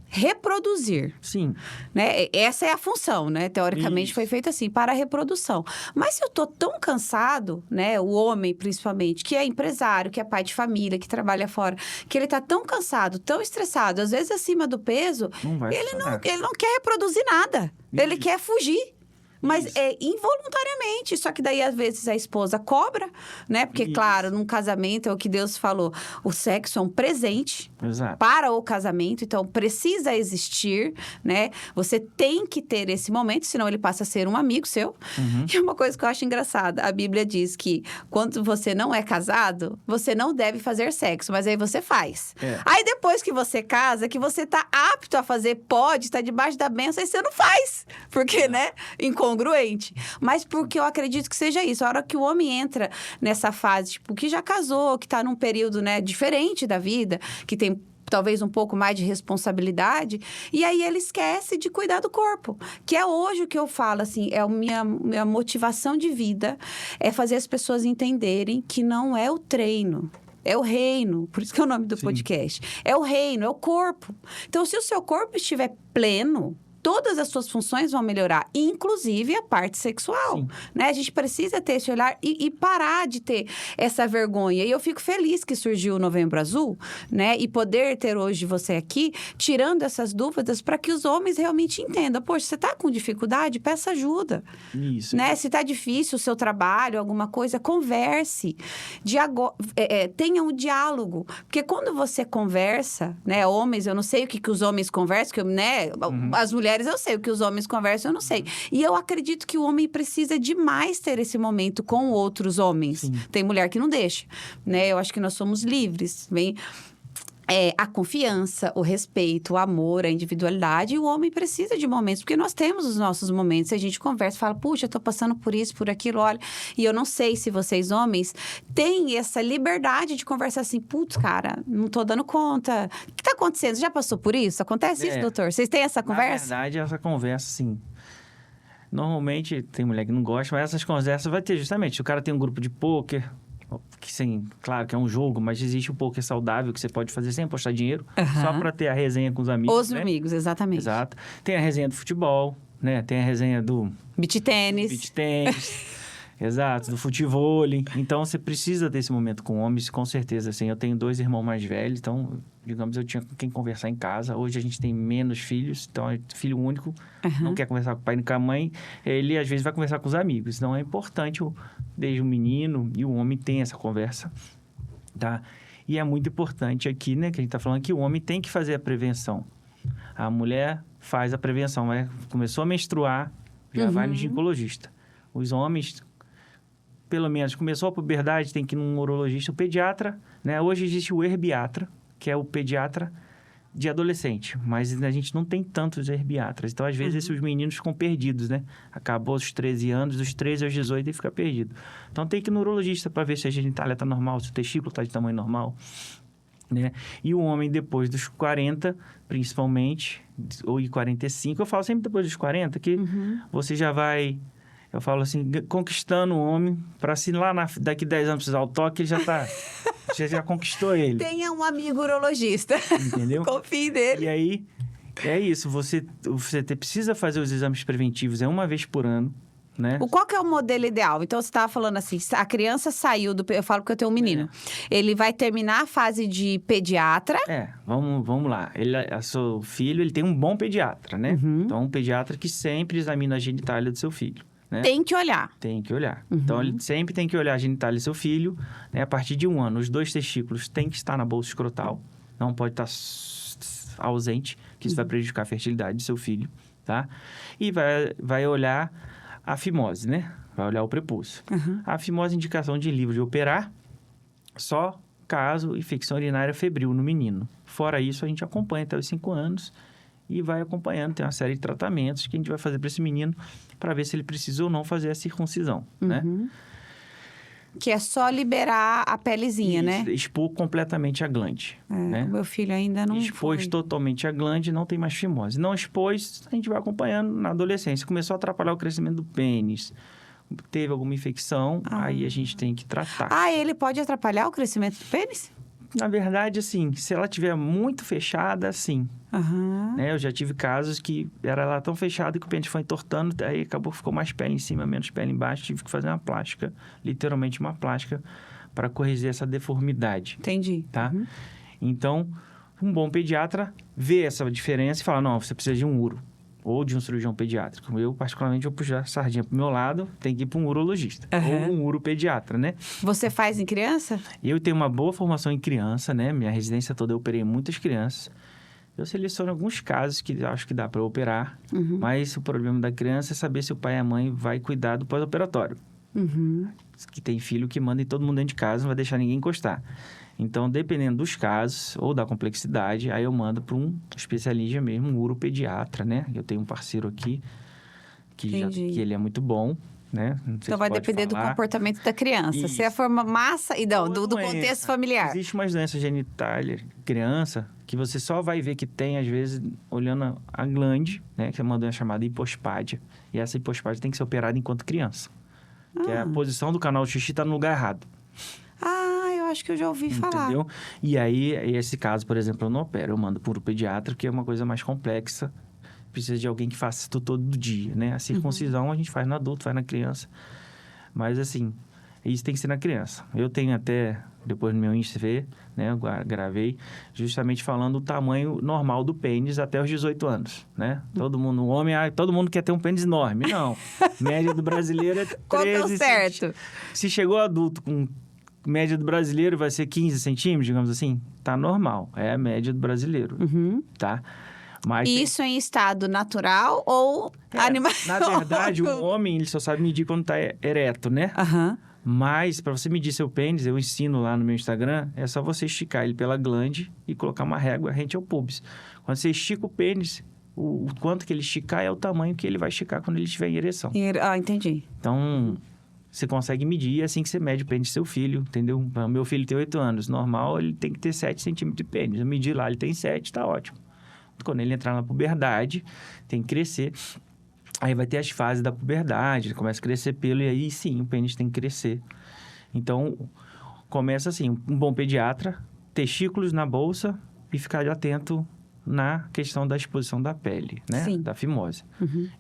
reproduzir. Sim. Né? Essa é a função, né? Teoricamente Isso. foi feito assim, para a reprodução. Mas se eu tô tão cansado, né? O homem, principalmente, que é empresário, que é pai de família, que trabalha fora, que ele tá tão cansado, tão estressado, às vezes acima do peso, Não vai ele funcionar. não quer reproduzir nada. Ele Isso. quer fugir. Mas Isso. é involuntariamente, só que daí às vezes a esposa cobra, né? Porque, Isso. claro, num casamento é o que Deus falou, o sexo é um presente Exato. para o casamento, então precisa existir, né? Você tem que ter esse momento, senão ele passa a ser um amigo seu. E uma coisa que eu acho engraçada, a Bíblia diz que quando você não é casado, você não deve fazer sexo, mas aí você faz. Aí depois que você casa, que você tá apto a fazer, pode, tá debaixo da bênção, aí você não faz. Porque, né? Incongruente. Mas porque eu acredito que seja isso. A hora que o homem entra nessa fase, tipo, que já casou, que tá num período, né, diferente da vida, que tem talvez um pouco mais de responsabilidade, e aí ele esquece de cuidar do corpo. Que é hoje o que eu falo, assim, é a minha motivação de vida, é fazer as pessoas entenderem que não é o treino. É o reino, por isso que é o nome do podcast. É o reino, é o corpo. Então, se o seu corpo estiver pleno, todas as suas funções vão melhorar, inclusive a parte sexual, né? A gente precisa ter esse olhar e parar de ter essa vergonha. E eu fico feliz que surgiu o Novembro Azul, né? E poder ter hoje você aqui, tirando essas dúvidas para que os homens realmente entendam. Poxa, você está com dificuldade? Peça ajuda. Isso. Né? Se está difícil o seu trabalho, alguma coisa, converse. Tenha um diálogo. Porque quando você conversa, né? Homens, eu não sei o que os homens conversam, né? As mulheres eu sei, o que os homens conversam eu não sei. E eu acredito que o homem precisa demais ter esse momento com outros homens. Sim. Tem mulher que não deixa, né? Eu acho que nós somos livres, bem... a confiança, o respeito, o amor, a individualidade. E o homem precisa de momentos, porque nós temos os nossos momentos. A gente conversa, fala, puxa, eu tô passando por isso, por aquilo, olha. E eu não sei se vocês, homens, têm essa liberdade de conversar assim, putz, cara, não tô dando conta. O que tá acontecendo? Você já passou por isso? Acontece isso, doutor? Vocês têm essa conversa? Na verdade, essa conversa, sim. Normalmente, tem mulher que não gosta, mas essas conversas vai ter justamente. Se o cara tem um grupo de pôquer... Que sim, claro que é um jogo, mas existe um poker saudável que você pode fazer sem apostar dinheiro, só para ter a resenha com os amigos. Os amigos, exatamente. Exato. Tem a resenha do futebol, né? Tem a resenha do beach tênis. Exato, do futevôlei. Então, você precisa desse momento com homens, com certeza. Assim, eu tenho 2 irmãos mais velhos, então, digamos, eu tinha com quem conversar em casa. Hoje, a gente tem menos filhos, então, é filho único, não quer conversar com o pai nem com a mãe. Ele, às vezes, vai conversar com os amigos. Então, é importante, desde o menino e o homem, tem essa conversa, tá? E é muito importante aqui, né, que a gente tá falando que o homem tem que fazer a prevenção. A mulher faz a prevenção, começou a menstruar, já vai no ginecologista. Os homens... pelo menos, começou a puberdade, tem que ir num urologista, o pediatra, né? Hoje existe o herbiatra, que é o pediatra de adolescente, mas a gente não tem tantos herbiatras. Então, às vezes, esses meninos ficam perdidos, né? Acabou os 13 anos, dos 13 aos 18 e fica perdido. Então, tem que ir no urologista para ver se a genitália está normal, se o testículo está de tamanho normal, né? E o homem, depois dos 40, principalmente, ou em 45, eu falo sempre depois dos 40, que você já vai... Eu falo assim, conquistando o homem, para se lá daqui 10 anos precisar o toque, ele já tá... Você já conquistou ele. Tenha um amigo urologista. Entendeu? Confie nele. E aí, é isso. Você precisa fazer os exames preventivos, uma vez por ano, né? Qual que é o modelo ideal? Então, você estava falando assim, a criança saiu do... Eu falo porque eu tenho um menino. Ele vai terminar a fase de pediatra. Vamos lá. Seu filho, ele tem um bom pediatra, né? Então, um pediatra que sempre examina a genitália do seu filho. Né? Tem que olhar. Tem que olhar. Então, ele sempre tem que olhar a genitália do seu filho, né? A partir de 1 ano. Os 2 testículos têm que estar na bolsa escrotal. Não pode estar ausente, que isso vai prejudicar a fertilidade do seu filho, tá? E vai olhar a fimose, né? Vai olhar o prepúcio. A fimose é indicação de livre de operar, só caso infecção urinária febril no menino. Fora isso, a gente acompanha até os 5 anos e vai acompanhando. Tem uma série de tratamentos que a gente vai fazer para esse menino para ver se ele precisa ou não fazer a circuncisão, né? Que é só liberar a pelezinha, né? Expor completamente a glande, né? O meu filho ainda não expôs totalmente a glande, não tem mais fimose. Não expôs, a gente vai acompanhando na adolescência. Começou a atrapalhar o crescimento do pênis, teve alguma infecção, aí a gente tem que tratar. Ele pode atrapalhar o crescimento do pênis? Na verdade, assim, se ela estiver muito fechada, sim. Né? Eu já tive casos que era lá tão fechado que o pênis foi entortando, aí ficou mais pele em cima, menos pele embaixo. Tive que fazer uma plástica, literalmente uma plástica, para corrigir essa deformidade. Entendi. Tá? Então, um bom pediatra vê essa diferença e fala, não, você precisa de um uro. Ou de um cirurgião pediátrico. Eu, particularmente, vou puxar a sardinha pro meu lado, tem que ir para um urologista. Ou um uropediatra, né? Você faz em criança? Eu tenho uma boa formação em criança, né? Minha residência toda eu operei muitas crianças. Eu seleciono alguns casos que acho que dá para operar. Mas o problema da criança é saber se o pai e a mãe vai cuidar do pós-operatório. Que tem filho que manda em todo mundo dentro de casa, não vai deixar ninguém encostar. Então, dependendo dos casos ou da complexidade, aí eu mando para um especialista mesmo, um uropediatra, né? Eu tenho um parceiro aqui que ele é muito bom, né? Então, vai depender do comportamento da criança. Isso. Se é a forma massa... do contexto familiar. Existe umas doenças genitálias criança que você só vai ver que tem, às vezes, olhando a glande, né? Que é uma doença chamada hipospádia. E essa hipospádia tem que ser operada enquanto criança. Que é a posição do canal do xixi está no lugar errado. Eu acho que eu já ouvi falar. Entendeu? E aí, esse caso, por exemplo, eu não opero. Eu mando para o pediatra, que é uma coisa mais complexa. Precisa de alguém que faça isso todo dia, né? A circuncisão a gente faz no adulto, faz na criança. Mas, assim, isso tem que ser na criança. Eu tenho até, depois no meu Insta, né? Eu gravei, justamente falando o tamanho normal do pênis até os 18 anos, né? Todo mundo, todo mundo quer ter um pênis enorme. Não. Média do brasileiro é 13... Qual que é o certo? Se chegou adulto com... média do brasileiro vai ser 15 centímetros, digamos assim, tá normal. É a média do brasileiro, tá? Mas isso em estado natural ou animal? Na verdade, o homem, ele só sabe medir quando tá ereto, né? Mas, para você medir seu pênis, eu ensino lá no meu Instagram, é só você esticar ele pela glande e colocar uma régua rente ao pubis. Quando você estica o pênis, o quanto que ele esticar é o tamanho que ele vai esticar quando ele estiver em ereção. Entendi. Então... você consegue medir, é assim que você mede o pênis do seu filho, entendeu? O meu filho tem 8 anos. Normal, ele tem que ter 7 centímetros de pênis. Eu medi lá, ele tem 7, tá ótimo. Quando ele entrar na puberdade, tem que crescer. Aí vai ter as fases da puberdade, ele começa a crescer pelo, e aí sim, o pênis tem que crescer. Então, começa assim, um bom pediatra, testículos na bolsa e ficar atento na questão da exposição da pele, né? Sim. Da fimose.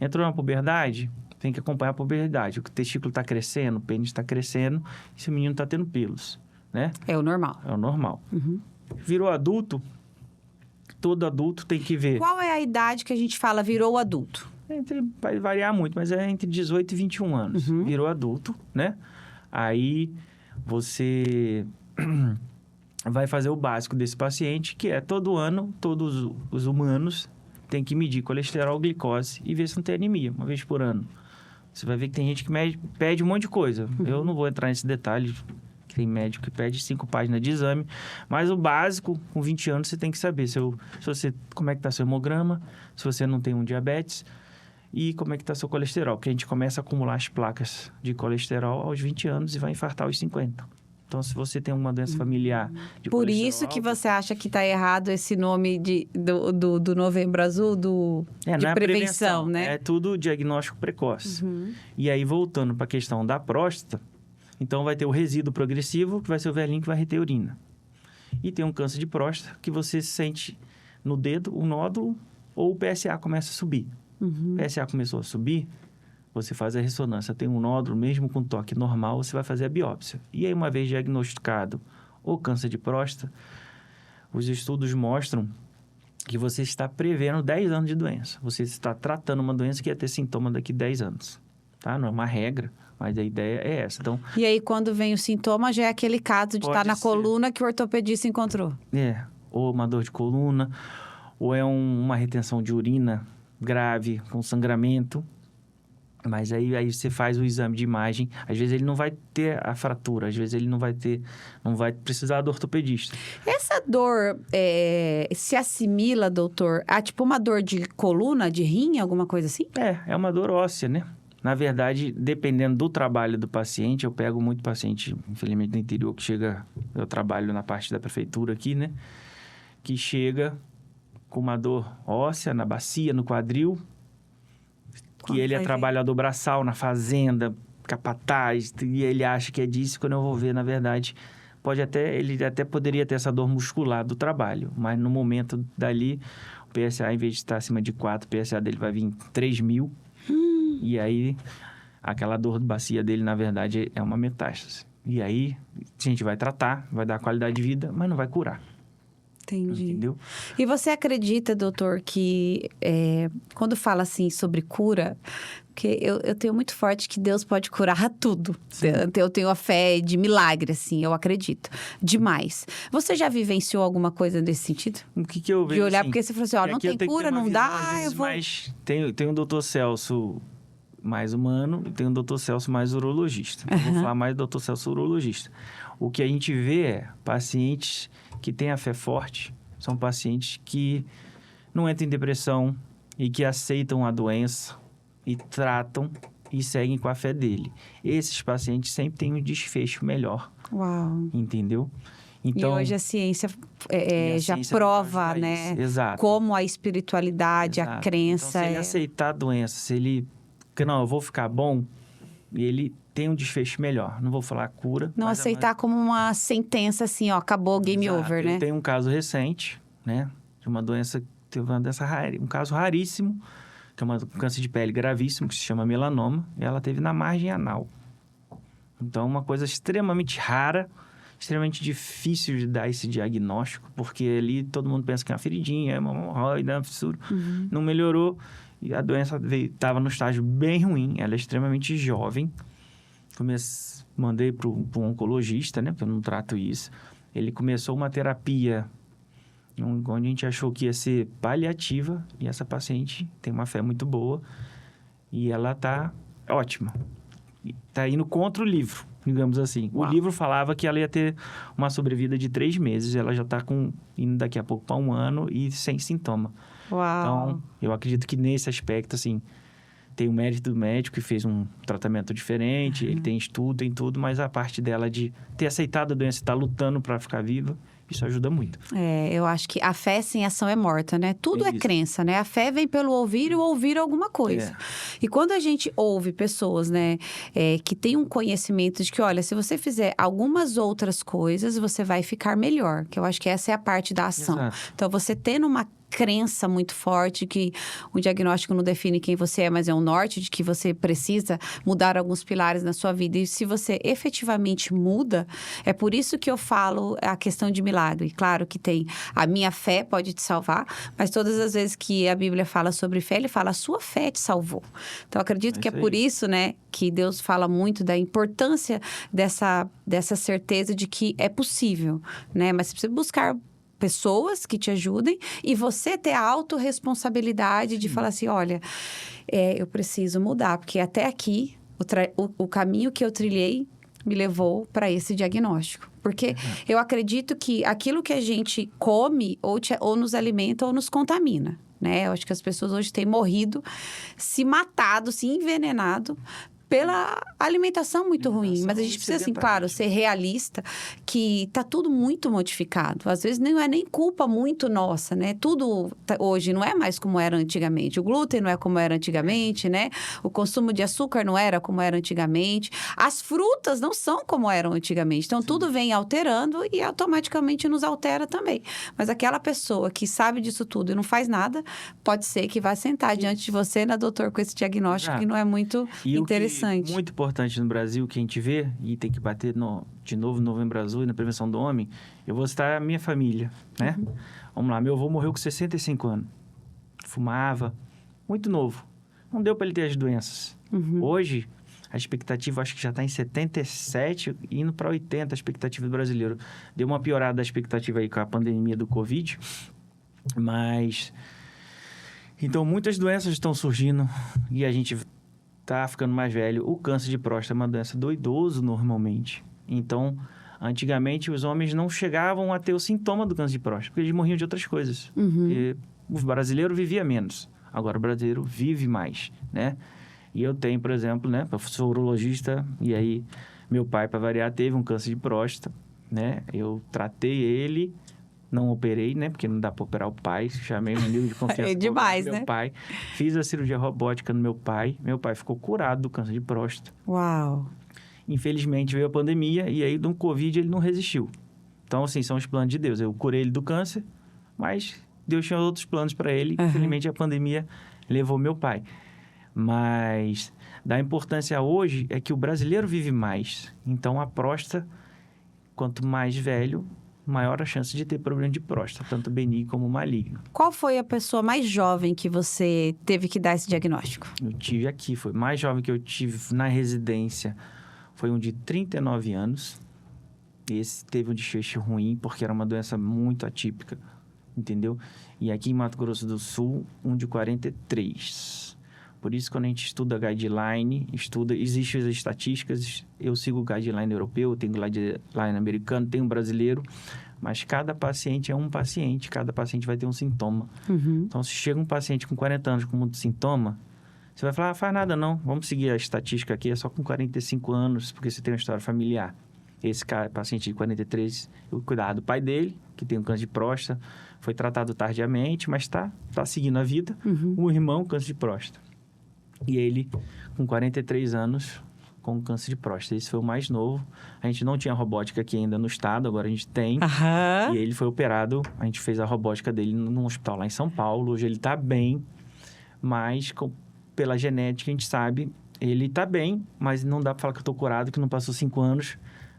Entrou na puberdade... tem que acompanhar a puberdade. O testículo está crescendo, o pênis está crescendo, e se o menino está tendo pelos, né? É o normal. É o normal. Virou adulto, todo adulto tem que ver. Qual é a idade que a gente fala virou adulto? Vai variar muito, mas é entre 18 e 21 anos. Virou adulto, né? Aí você vai fazer o básico desse paciente, que é todo ano, todos os humanos têm que medir colesterol, glicose e ver se não tem anemia, uma vez por ano. Você vai ver que tem gente que pede um monte de coisa. Eu não vou entrar nesse detalhe. Tem médico que pede 5 páginas de exame. Mas o básico, com 20 anos, você tem que saber como é que está seu hemograma, se você não tem um diabetes e como é que está seu colesterol. Porque a gente começa a acumular as placas de colesterol aos 20 anos e vai infartar aos 50. Então, se você tem uma doença familiar de Por colesterol isso que alto, você acha que está errado esse nome do Novembro Azul, de não é prevenção, né? É tudo diagnóstico precoce. E aí, voltando para a questão da próstata, então vai ter o resíduo progressivo, que vai ser o velhinho que vai reter urina. E tem um câncer de próstata, que você sente no dedo o nódulo ou o PSA começa a subir. O PSA começou a subir, você faz a ressonância, tem um nódulo, mesmo com toque normal, você vai fazer a biópsia. E aí, uma vez diagnosticado o câncer de próstata, os estudos mostram que você está prevendo 10 anos de doença. Você está tratando uma doença que ia ter sintoma daqui a 10 anos. Tá? Não é uma regra, mas a ideia é essa. Então, E aí, quando vem o sintoma, já é aquele caso de estar na ser. coluna que o ortopedista encontrou. Ou uma dor de coluna, ou é uma retenção de urina grave, com sangramento. Mas aí você faz o exame de imagem. Às vezes ele não vai ter a fratura, às vezes ele não vai precisar do ortopedista. Essa dor se assimila, doutor, a tipo uma dor de coluna, de rim, alguma coisa assim? É uma dor óssea, né? Na verdade, dependendo do trabalho do paciente, eu pego muito paciente, infelizmente, do interior, que chega... Eu trabalho na parte da prefeitura aqui, né? Que chega com uma dor óssea na bacia, no quadril. Que ele é trabalhador braçal na fazenda, capataz, e ele acha que é disso. Quando eu vou ver, na verdade, ele até poderia ter essa dor muscular do trabalho. Mas no momento dali, o PSA, em vez de estar acima de 4, o PSA dele vai vir em 3.000. E aí, aquela dor de bacia dele, na verdade, é uma metástase. E aí, a gente vai tratar, vai dar qualidade de vida, mas não vai curar. Entendi. Entendeu? E você acredita, doutor, que quando fala assim sobre cura, porque eu tenho muito forte que Deus pode curar tudo. Sim. Eu tenho a fé de milagre, assim, eu acredito. Demais. Você já vivenciou alguma coisa nesse sentido? O que eu vejo, de olhar, assim, porque você falou assim, ó, não tem cura, não dá, eu vou... Mas tem um doutor Celso mais humano e tem um doutor Celso mais urologista. Eu vou falar mais do doutor Celso urologista. O que a gente vê é pacientes que têm a fé forte, são pacientes que não entram em depressão e que aceitam a doença e tratam e seguem com a fé dele. Esses pacientes sempre têm um desfecho melhor. Uau! Entendeu? Então, e hoje a ciência, já ciência prova, né? Exato. Como a espiritualidade, Exato. a crença... Então, se ele aceitar a doença, se ele... Não, eu vou ficar bom, ele tem um desfecho melhor. Não vou falar cura. Não aceitar como uma sentença assim, ó, acabou, game Exato. over, né? Eu tenho um caso recente, né? De uma doença, um caso raríssimo, que é um câncer de pele gravíssimo, que se chama melanoma, e ela teve na margem anal. Então, uma coisa extremamente rara, extremamente difícil de dar esse diagnóstico, porque ali todo mundo pensa que é uma feridinha, é uma hemorroida, é uma fissura. Não melhorou, e a doença estava no estágio bem ruim, ela é extremamente jovem. Mandei para um oncologista, né? Porque eu não trato isso. Ele começou uma terapia onde a gente achou que ia ser paliativa, e essa paciente tem uma fé muito boa, e ela tá ótima. Tá indo contra o livro, digamos assim. Uau. O livro falava que ela ia ter uma sobrevida de 3 meses, ela já tá indo daqui a pouco para 1 ano e sem sintoma. Uau. Então, eu acredito que nesse aspecto, assim, tem o mérito do médico que fez um tratamento diferente, ele tem estudo, tem tudo, mas a parte dela de ter aceitado a doença e estar lutando para ficar viva, isso ajuda muito. Eu acho que a fé sem ação é morta, né? Tudo é crença, né? A fé vem pelo ouvir e o ouvir alguma coisa. E quando a gente ouve pessoas, né, que têm um conhecimento de que, olha, se você fizer algumas outras coisas, você vai ficar melhor. Que eu acho que essa é a parte da ação. Exato. Então, você tendo uma crença muito forte que o diagnóstico não define quem você é, mas é um norte de que você precisa mudar alguns pilares na sua vida. E se você efetivamente muda, é por isso que eu falo a questão de milagre. Claro que tem a minha fé pode te salvar, mas todas as vezes que a Bíblia fala sobre fé, ele fala a sua fé te salvou. Então, eu acredito que é por isso, né, que Deus fala muito da importância dessa certeza de que é possível, né? Mas você precisa buscar pessoas que te ajudem e você ter a autorresponsabilidade de falar assim, olha, eu preciso mudar, porque até aqui o caminho que eu trilhei me levou para esse diagnóstico. Porque eu acredito que aquilo que a gente come ou nos alimenta ou nos contamina, né? Eu acho que as pessoas hoje têm morrido, se matado, se envenenado pela alimentação muito ruim. Mas a gente precisa, assim, claro, ser realista, que tá tudo muito modificado. Às vezes não é nem culpa muito nossa, né? Tudo hoje não é mais como era antigamente. O glúten não é como era antigamente, né? O consumo de açúcar não era como era antigamente. As frutas não são como eram antigamente. Então, tudo vem alterando e automaticamente nos altera também. Mas aquela pessoa que sabe disso tudo e não faz nada, pode ser que vá sentar diante de você, né, doutor, com esse diagnóstico que não é muito interessante. Muito importante no Brasil, que a gente vê, e tem que bater de novo no Novembro Azul e na prevenção do homem, eu vou citar a minha família, né? Vamos lá, meu avô morreu com 65 anos. Fumava, muito novo. Não deu para ele ter as doenças. Hoje, a expectativa, acho que já está em 77, indo para 80, a expectativa do brasileiro. Deu uma piorada da expectativa aí com a pandemia do Covid, mas... Então, muitas doenças estão surgindo e a gente tá ficando mais velho. O câncer de próstata é uma doença do idoso normalmente. Então, antigamente, os homens não chegavam a ter o sintoma do câncer de próstata, porque eles morriam de outras coisas. E o brasileiro vivia menos. Agora, o brasileiro vive mais, né? E eu tenho, por exemplo, né? Eu sou urologista, e aí meu pai, para variar, teve um câncer de próstata, né? Eu tratei ele... Não operei, né? Porque não dá para operar o pai. Chamei um amigo de confiança. É demais, meu né? pai. Fiz a cirurgia robótica no meu pai. Meu pai ficou curado do câncer de próstata. Uau! Infelizmente, veio a pandemia e aí, do Covid, ele não resistiu. Então, assim, são os planos de Deus. Eu curei ele do câncer, mas Deus tinha outros planos para ele. Infelizmente, a pandemia levou meu pai. Mas, da importância hoje é que o brasileiro vive mais. Então, a próstata, quanto mais velho... maior a chance de ter problema de próstata, tanto benigno como maligno. Qual foi a pessoa mais jovem que você teve que dar esse diagnóstico? Eu tive aqui, foi mais jovem que eu tive na residência, foi um de 39 anos. Esse teve um desfecho ruim, porque era uma doença muito atípica, entendeu? E aqui em Mato Grosso do Sul, um de 43. Por isso, quando a gente estuda guideline, existem as estatísticas, eu sigo o guideline europeu, tenho o guideline americano, tenho o brasileiro, mas cada paciente é um paciente, cada paciente vai ter um sintoma. Então, se chega um paciente com 40 anos com muito sintoma, você vai falar, faz nada não, vamos seguir a estatística aqui, é só com 45 anos, porque você tem uma história familiar. Esse paciente de 43, eu cuidava do pai dele, que tem um câncer de próstata, foi tratado tardiamente, mas tá seguindo a vida. O irmão, câncer de próstata. E ele, com 43 anos, com câncer de próstata. Esse foi o mais novo. A gente não tinha robótica aqui ainda no estado, agora a gente tem. E ele foi operado, a gente fez a robótica dele num hospital lá em São Paulo. Hoje ele está bem, mas pela genética a gente sabe, ele está bem, mas não dá para falar que eu estou curado, que não passou 5 anos.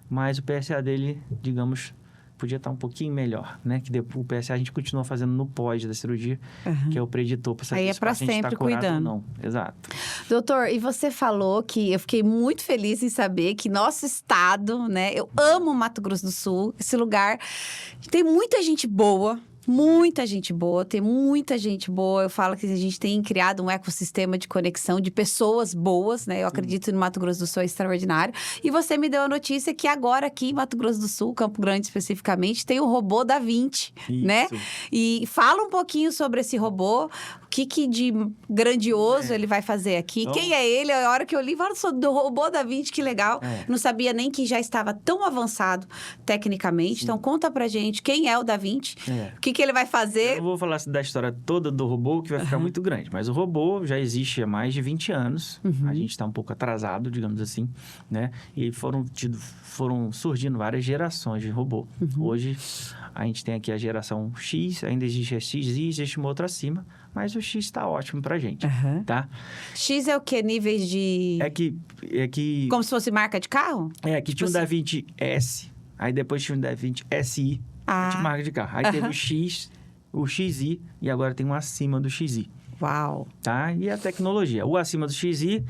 Mas o PSA dele, digamos... podia estar um pouquinho melhor, né? Que depois o PSA a gente continua fazendo no pós da cirurgia, que é o preditor para saber se o paciente está curado ou não. Exato. Doutor, e você falou que eu fiquei muito feliz em saber que nosso estado, né? Eu amo Mato Grosso do Sul, esse lugar tem muita gente boa. Muita gente boa, tem muita gente boa. Eu falo que a gente tem criado um ecossistema de conexão de pessoas boas, né? Eu acredito no Mato Grosso do Sul, é extraordinário. E você me deu a notícia que agora aqui em Mato Grosso do Sul, Campo Grande especificamente, tem o robô da Vinci, né? E fala um pouquinho sobre esse robô, o que de grandioso ele vai fazer aqui. Então, quem é ele? A hora que eu li, fala do robô da Vinci, que legal. Não sabia nem que já estava tão avançado tecnicamente. Então, conta pra gente quem é o da Vinci, o que ele vai fazer. Eu não vou falar da história toda do robô, que vai ficar muito grande. Mas o robô já existe há mais de 20 anos. A gente está um pouco atrasado, digamos assim, né? E foram surgindo várias gerações de robô. Hoje, a gente tem aqui a geração X, ainda existe a XZ, existe uma outra acima. Mas o X está ótimo pra gente, tá? X é o quê? Níveis de... É que... Como se fosse marca de carro? Que tinha um Da Vinci S, aí depois tinha um Da Vinci SI, de marca de carro. Aí teve o X, o XI, e agora tem um acima do XI. Uau! Tá? E a tecnologia. O acima do XI,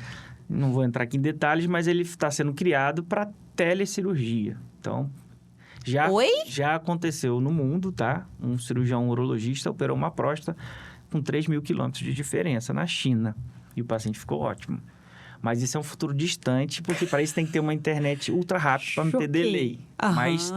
não vou entrar aqui em detalhes, mas ele está sendo criado para telecirurgia. Então, Já aconteceu no mundo, tá? Um cirurgião urologista operou uma próstata com 3.000 quilômetros de diferença na China. E o paciente ficou ótimo. Mas isso é um futuro distante, porque para isso tem que ter uma internet ultra rápida para não ter delay. Mas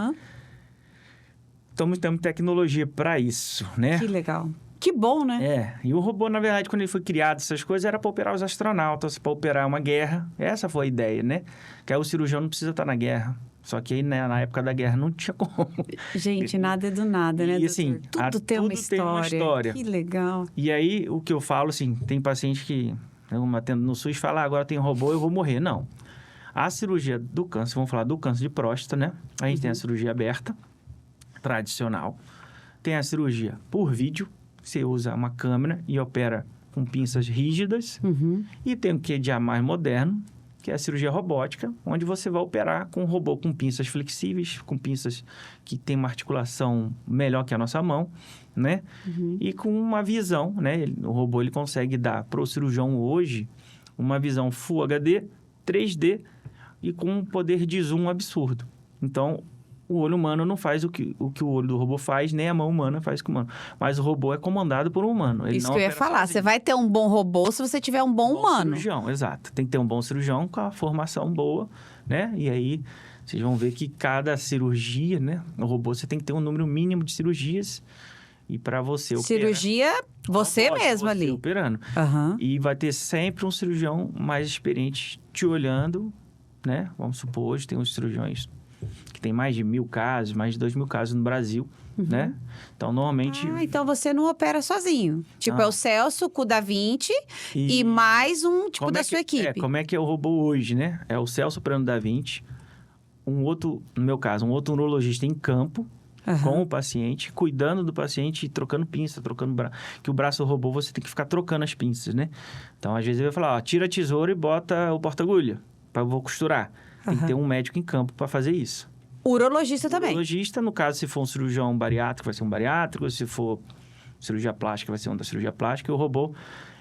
estamos tendo tecnologia para isso, né? Que legal. Que bom, né? E o robô, na verdade, quando ele foi criado, essas coisas, era para operar os astronautas, para operar uma guerra. Essa foi a ideia, né? Que aí o cirurgião não precisa estar na guerra. Só que aí, né, na época da guerra, não tinha como. Gente, nada é do nada, né, e, assim, doutor? Tudo tem uma história. Que legal. E aí, o que eu falo, assim, tem paciente que, atendo no SUS, fala, agora tem robô, eu vou morrer. Não. A cirurgia do câncer, vamos falar do câncer de próstata, né? A gente tem a cirurgia aberta, tradicional. Tem a cirurgia por vídeo. Você usa uma câmera e opera com pinças rígidas. E tem o que é mais moderno, que é a cirurgia robótica, onde você vai operar com um robô com pinças flexíveis, com pinças que tem uma articulação melhor que a nossa mão, né? E com uma visão, né? O robô ele consegue dar para o cirurgião hoje uma visão Full HD, 3D e com um poder de zoom absurdo. Então, o olho humano não faz o que o olho do robô faz, nem a mão humana faz com o humano. Mas o robô é comandado por um humano. Ele Isso não que eu ia falar. sozinho. Você vai ter um bom robô se você tiver um bom humano. Cirurgião, exato. Tem que ter um bom cirurgião com a formação boa, né? E aí, vocês vão ver que cada cirurgia, né? No robô, você tem que ter um número mínimo de cirurgias. E para você operar... Cirurgia, você mesmo ali. Operando. E vai ter sempre um cirurgião mais experiente te olhando, né? Vamos supor, hoje tem uns cirurgiões que tem mais de 1.000 casos, mais de 2.000 casos no Brasil, né? Então, normalmente... então você não opera sozinho. Tipo, é o Celso com o Da Vinci e mais um, tipo, da sua equipe. Como é que é o robô hoje, né? É o Celso operando Da Vinci, um outro, no meu caso, um outro urologista em campo, com o paciente, cuidando do paciente e trocando pinça, trocando braço. Que o braço do robô, você tem que ficar trocando as pinças, né? Então, às vezes, ele vai falar, ó, tira a tesoura e bota o porta-agulha, para eu vou costurar. Tem que ter um médico em campo para fazer isso. Urologista também. Urologista, no caso, se for um cirurgião bariátrico, vai ser um bariátrico. Se for cirurgia plástica, vai ser um da cirurgia plástica. E o robô,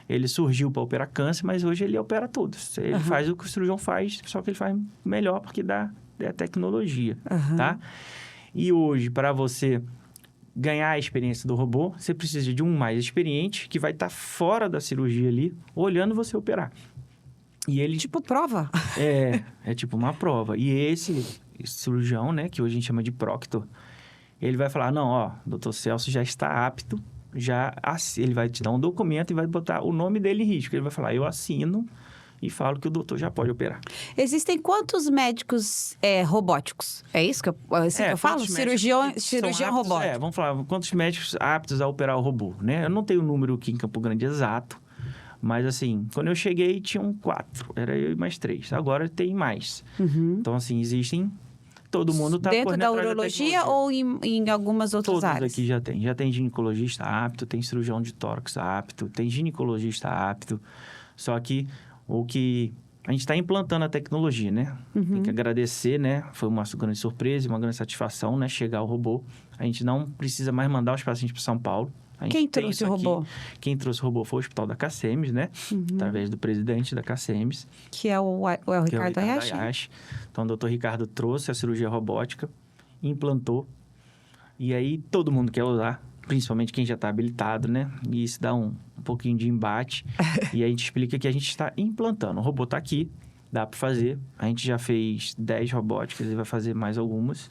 ele surgiu para operar câncer, mas hoje ele opera tudo. Ele faz o que o cirurgião faz, só que ele faz melhor, porque dá tecnologia, tá? E hoje, para você ganhar a experiência do robô, você precisa de um mais experiente, que vai estar fora da cirurgia ali, olhando você operar. E ele... Tipo prova. É tipo uma prova. E esse cirurgião, né, que hoje a gente chama de proctor, ele vai falar, não, ó, doutor Celso já está apto, ele vai te dar um documento e vai botar o nome dele em risco. Ele vai falar, eu assino e falo que o doutor já pode operar. Existem quantos médicos robóticos? É isso que eu falo? Cirurgião robótico. Vamos falar, quantos médicos aptos a operar o robô, né? Eu não tenho o número aqui em Campo Grande exato, mas, assim, quando eu cheguei, tinham 4. Era eu e mais 3. Agora tem mais. Então, assim, existem... Todo mundo está dentro da urologia ou em algumas outras áreas? Todos aqui já tem. Já tem ginecologista apto, tem cirurgião de tórax apto, tem ginecologista apto. Só que o que... A gente está implantando a tecnologia, né? Tem que agradecer, né? Foi uma grande surpresa, uma grande satisfação, né? Chegar o robô. A gente não precisa mais mandar os pacientes para São Paulo. Quem trouxe o robô? Quem trouxe o robô foi o Hospital da CACEMES, né? Através do presidente da CACEMES. Que é o Ricardo Hayashi. Então, o doutor Ricardo trouxe a cirurgia robótica, implantou. E aí, todo mundo quer usar, principalmente quem já está habilitado, né? E isso dá um pouquinho de embate. E a gente explica que a gente está implantando. O robô está aqui, dá para fazer. A gente já fez 10 robóticas e vai fazer mais algumas.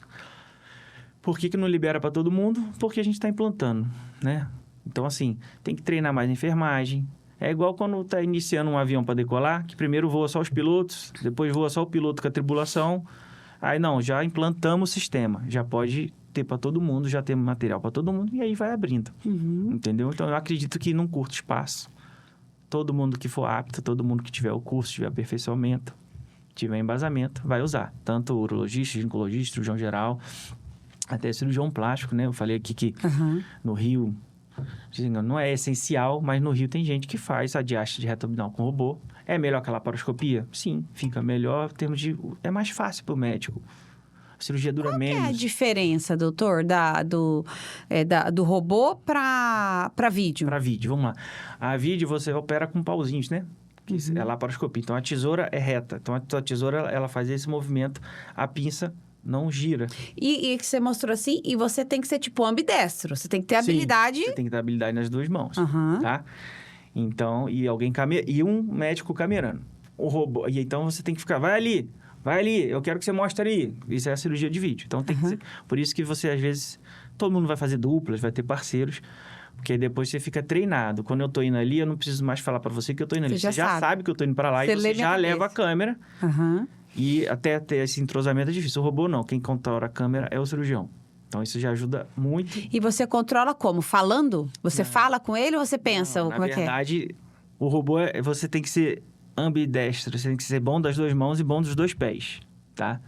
Por que não libera para todo mundo? Porque a gente está implantando, né? Então, assim, tem que treinar mais a enfermagem. É igual quando está iniciando um avião para decolar, que primeiro voa só os pilotos, depois voa só o piloto com a tripulação. Aí, não, já implantamos o sistema. Já pode ter para todo mundo, já temos material para todo mundo, e aí vai abrindo. Entendeu? Então, eu acredito que num curto espaço, todo mundo que for apto, todo mundo que tiver o curso, tiver aperfeiçoamento, tiver embasamento, vai usar. Tanto o urologista, ginecologista, cirurgião geral, até cirurgião plástico, né? Eu falei aqui que no Rio, não é essencial, mas no Rio tem gente que faz a diástase de reto abdominal com robô. É melhor que a laparoscopia? Sim, fica melhor em termos de... É mais fácil para o médico. A cirurgia dura menos. Qual é a diferença, doutor, do robô para vídeo? Para vídeo, vamos lá. A vídeo você opera com pauzinhos, né? Que é laparoscopia. Então, a tesoura é reta. Então, a tesoura ela faz esse movimento, a pinça não gira. E que você mostrou assim, e você tem que ser, tipo, ambidestro. Você tem que ter Sim, habilidade... você tem que ter habilidade nas duas mãos, Aham. tá? Então, e um médico camerando. O robô, e então você tem que ficar, vai ali, eu quero que você mostre ali. Isso é a cirurgia de vídeo. Então, tem que ser, por isso que você, às vezes, todo mundo vai fazer duplas, vai ter parceiros, porque aí depois você fica treinado. Quando eu tô indo ali, eu não preciso mais falar para você que eu tô indo ali. Você já sabe que eu tô indo para lá Você e você já leva a câmera. Aham. E até ter esse entrosamento é difícil. O robô não, quem controla a câmera é o cirurgião. Então, isso já ajuda muito. E você controla como? Falando? Você fala com ele ou você pensa? Não, como é que é? na verdade, o robô, você tem que ser ambidestro. Você tem que ser bom das duas mãos e bom dos dois pés, tá?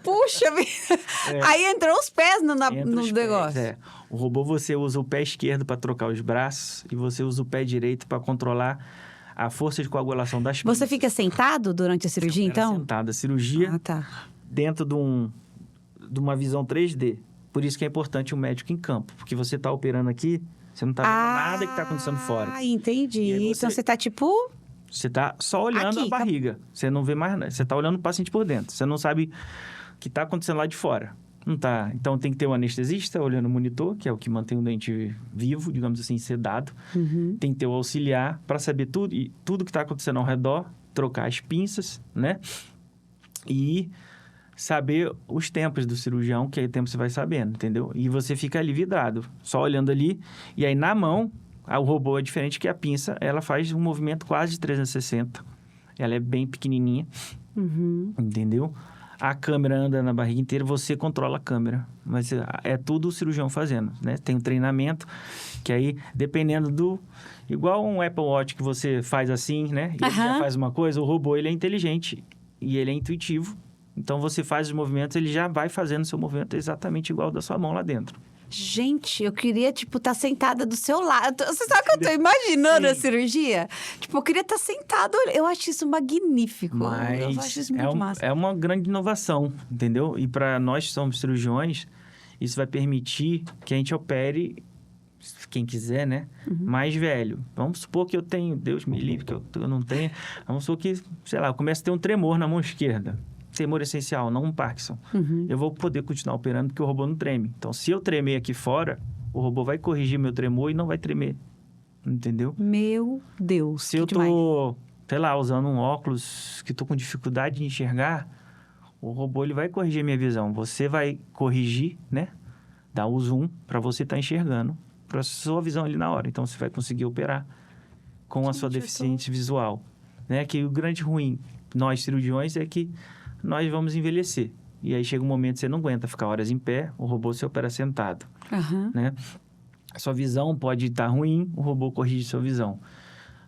Puxa vida! Aí entrou os pés no Entre os negócio. pés, O robô, você usa o pé esquerdo para trocar os braços e você usa o pé direito para controlar a força de coagulação das pinças. Você fica sentado durante a cirurgia, então? Sentado. A cirurgia tá. dentro de uma visão 3D. Por isso que é importante o médico em campo. Porque você está operando aqui, você não está vendo nada que está acontecendo fora. Ah, entendi. E aí Então você tá tipo... Você está só olhando Aqui, a barriga. Você não vê mais nada. Você está olhando o paciente por dentro. Você não sabe o que está acontecendo lá de fora. Não tá. Então, tem que ter um anestesista olhando o monitor, que é o que mantém o doente vivo, digamos assim, sedado. Tem que ter o auxiliar para saber tudo que está acontecendo ao redor, trocar as pinças, né? E saber os tempos do cirurgião, que aí o tempo você vai sabendo, entendeu? E você fica ali vidrado, só olhando ali. E aí, na mão, o robô é diferente que a pinça, ela faz um movimento quase de 360. Ela é bem pequenininha, entendeu? A câmera anda na barriga inteira, você controla a câmera. Mas é tudo o cirurgião fazendo, né? Tem um treinamento, que aí, dependendo do... Igual um Apple Watch que você faz assim, né? E ele já faz uma coisa, o robô, ele é inteligente e ele é intuitivo. Então, você faz os movimentos, ele já vai fazendo o seu movimento exatamente igual da sua mão lá dentro. Gente, eu queria, tipo, estar sentada do seu lado. Você sabe o que eu tô imaginando a cirurgia? Tipo, eu queria estar sentada. Eu acho isso magnífico. Mas eu acho isso muito massa. É uma grande inovação, entendeu? E para nós que somos cirurgiões, isso vai permitir que a gente opere, quem quiser, né? Mais velho. Vamos supor que eu tenho, Deus me livre, que eu não tenho. Vamos supor que, sei lá, eu começo a ter um tremor na mão esquerda. Tremor essencial, não um Parkinson. Eu vou poder continuar operando porque o robô não treme. Então, se eu tremer aqui fora, o robô vai corrigir meu tremor e não vai tremer. Entendeu? Meu Deus, se eu tô, sei lá, usando um óculos que tô com dificuldade de enxergar, o robô ele vai corrigir minha visão. Você vai corrigir, né? Dar o zoom para você estar enxergando para sua visão ali na hora. Então, você vai conseguir operar com a sua deficiência visual. Né? Que o grande ruim, nós cirurgiões, é que nós vamos envelhecer. E aí chega um momento que você não aguenta ficar horas em pé, o robô se opera sentado. Né? A sua visão pode estar ruim, o robô corrige sua visão.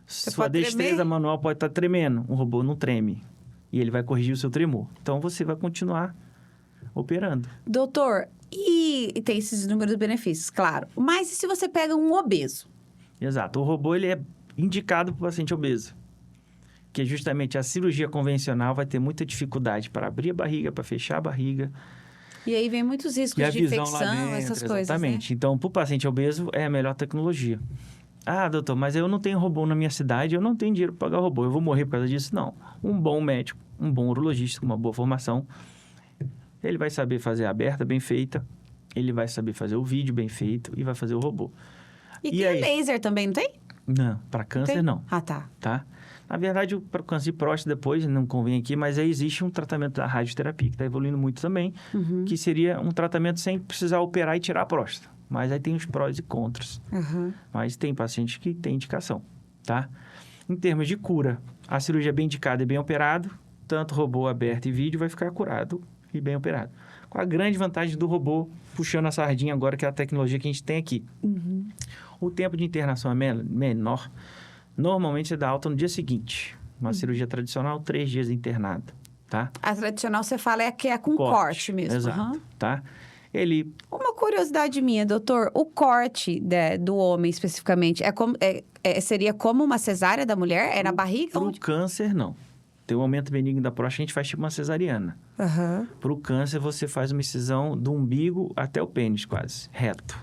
Sua destreza manual pode estar tremendo, o robô não treme. E ele vai corrigir o seu tremor. Então, você vai continuar operando. Doutor, e tem esses inúmeros benefícios, claro. Mas e se você pega um obeso? Exato. O robô ele é indicado para o paciente obeso. Que justamente a cirurgia convencional vai ter muita dificuldade para abrir a barriga, para fechar a barriga. E aí vem muitos riscos de infecção, essas coisas, exatamente. Né? Então, para o paciente obeso, é a melhor tecnologia. Ah, doutor, mas eu não tenho robô na minha cidade, eu não tenho dinheiro para pagar o robô, eu vou morrer por causa disso? Não. Um bom médico, um bom urologista, com uma boa formação, ele vai saber fazer a aberta bem feita, ele vai saber fazer o vídeo bem feito e vai fazer o robô. E tem aí? Laser também, não tem? Não, para câncer não. Ah, tá. Na verdade, para o câncer de próstata depois, não convém aqui, mas aí existe um tratamento da radioterapia, que está evoluindo muito também, que seria um tratamento sem precisar operar e tirar a próstata. Mas aí tem os prós e contras. Mas tem paciente que tem indicação, tá? Em termos de cura, a cirurgia bem indicada e bem operado, tanto robô aberto e vídeo vai ficar curado e bem operado. Com a grande vantagem do robô, puxando a sardinha agora, que é a tecnologia que a gente tem aqui. O tempo de internação é menor. Normalmente, você dá alta no dia seguinte. Uma cirurgia tradicional, 3 dias internado, tá? A tradicional, você fala, é que é com corte mesmo. Exato, tá? Uma curiosidade minha, doutor. O corte do homem, especificamente, seria como uma cesárea da mulher? É na barriga? Para o câncer, não. Tem um aumento benigno da próstata, a gente faz tipo uma cesariana. Para o câncer, você faz uma incisão do umbigo até o pênis, quase, reto.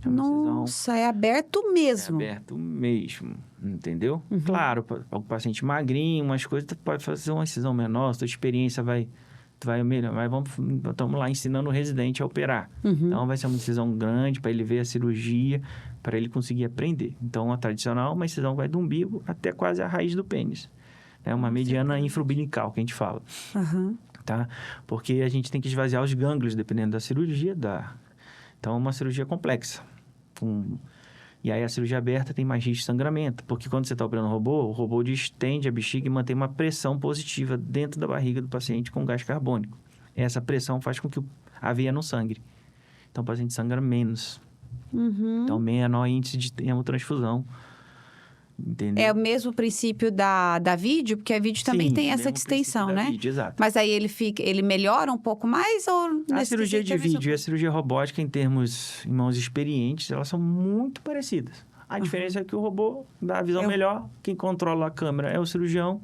Nossa, é aberto mesmo. É aberto mesmo, entendeu? Claro, para o paciente magrinho, umas coisas, tu pode fazer uma incisão menor, sua experiência vai estamos lá ensinando o residente a operar. Então, vai ser uma incisão grande para ele ver a cirurgia, para ele conseguir aprender. Então, a tradicional, uma incisão vai do umbigo até quase a raiz do pênis. É uma mediana infraumbilical, que a gente fala. Tá? Porque a gente tem que esvaziar os gânglios, dependendo da cirurgia. Então, é uma cirurgia complexa. E aí, a cirurgia aberta tem mais risco de sangramento. Porque quando você está operando o robô distende a bexiga e mantém uma pressão positiva dentro da barriga do paciente com gás carbônico. Essa pressão faz com que a veia não sangre. Então, o paciente sangra menos. Então, menor índice de hemotransfusão. Entendeu? É o mesmo princípio da vídeo, porque a vídeo também tem essa distensão, né? Vídeo, exato. Mas aí ele melhora um pouco mais ou... A cirurgia de vídeo e a cirurgia robótica, em mãos experientes, elas são muito parecidas. A diferença é que o robô dá a visão melhor, quem controla a câmera é o cirurgião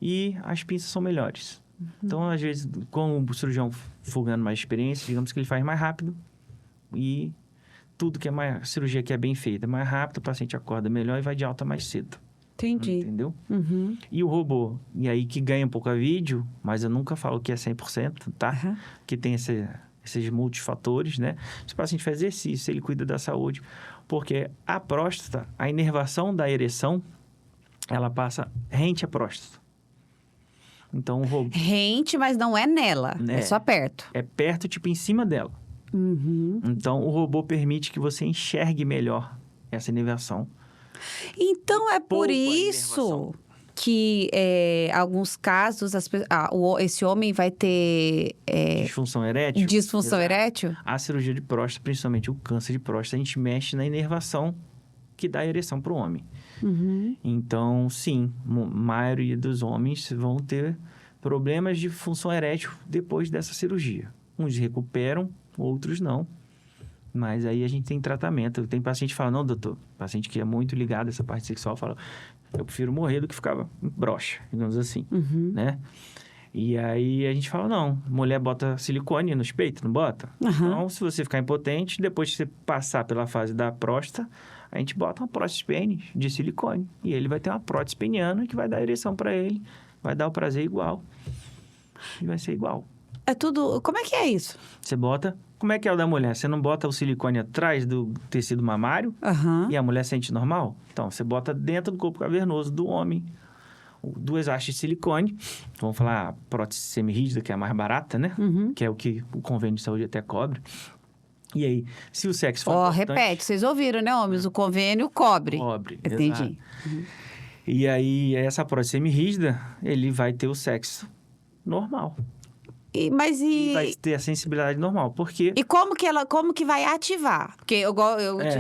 e as pinças são melhores. Então, às vezes, com o cirurgião for ganhando mais experiência, digamos que ele faz mais rápido e... Tudo que é mais... Cirurgia que é bem feita, mais rápido, o paciente acorda melhor e vai de alta mais cedo. Entendi. Entendeu? E o robô, e aí que ganha um pouco a vídeo, mas eu nunca falo que é 100%, tá? Que tem esses multifatores, né? Se o paciente faz exercício, ele cuida da saúde. Porque a próstata, a inervação da ereção, ela passa rente à próstata. Então, o robô... Rente, mas não é nela, é só perto. É perto, tipo, em cima dela. Então, o robô permite que você enxergue melhor essa inervação. Então, é por isso que, alguns casos, esse homem vai ter... disfunção erétil. Disfunção erétil? A cirurgia de próstata, principalmente o câncer de próstata, a gente mexe na inervação que dá ereção para o homem. Então, sim, a maioria dos homens vão ter problemas de função erétil depois dessa cirurgia. Uns recuperam, outros não. Mas aí a gente tem tratamento. Tem paciente que fala, não, doutor, paciente que é muito ligado a essa parte sexual, fala, eu prefiro morrer do que ficar broxa, digamos assim, né? E aí a gente fala, não, mulher bota silicone nos peitos, não bota? Então, se você ficar impotente, depois que você passar pela fase da próstata, a gente bota uma prótese pênis de silicone. E ele vai ter uma prótese peniana que vai dar ereção para ele, vai dar o prazer igual. E vai ser igual. É tudo... Como é que é isso? Você bota... Como é que é o da mulher? Você não bota o silicone atrás do tecido mamário e a mulher sente normal? Então, você bota dentro do corpo cavernoso do homem 2 hastes de silicone. Vamos falar a prótese semirrígida, que é a mais barata, né? Que é o que o convênio de saúde até cobre. E aí, se o sexo for repete, vocês ouviram, né, homens? O convênio cobre. Cobre, entendi. E aí, essa prótese semirrígida, ele vai ter o sexo normal. E vai ter a sensibilidade normal, porque... E como que vai ativar? Porque eu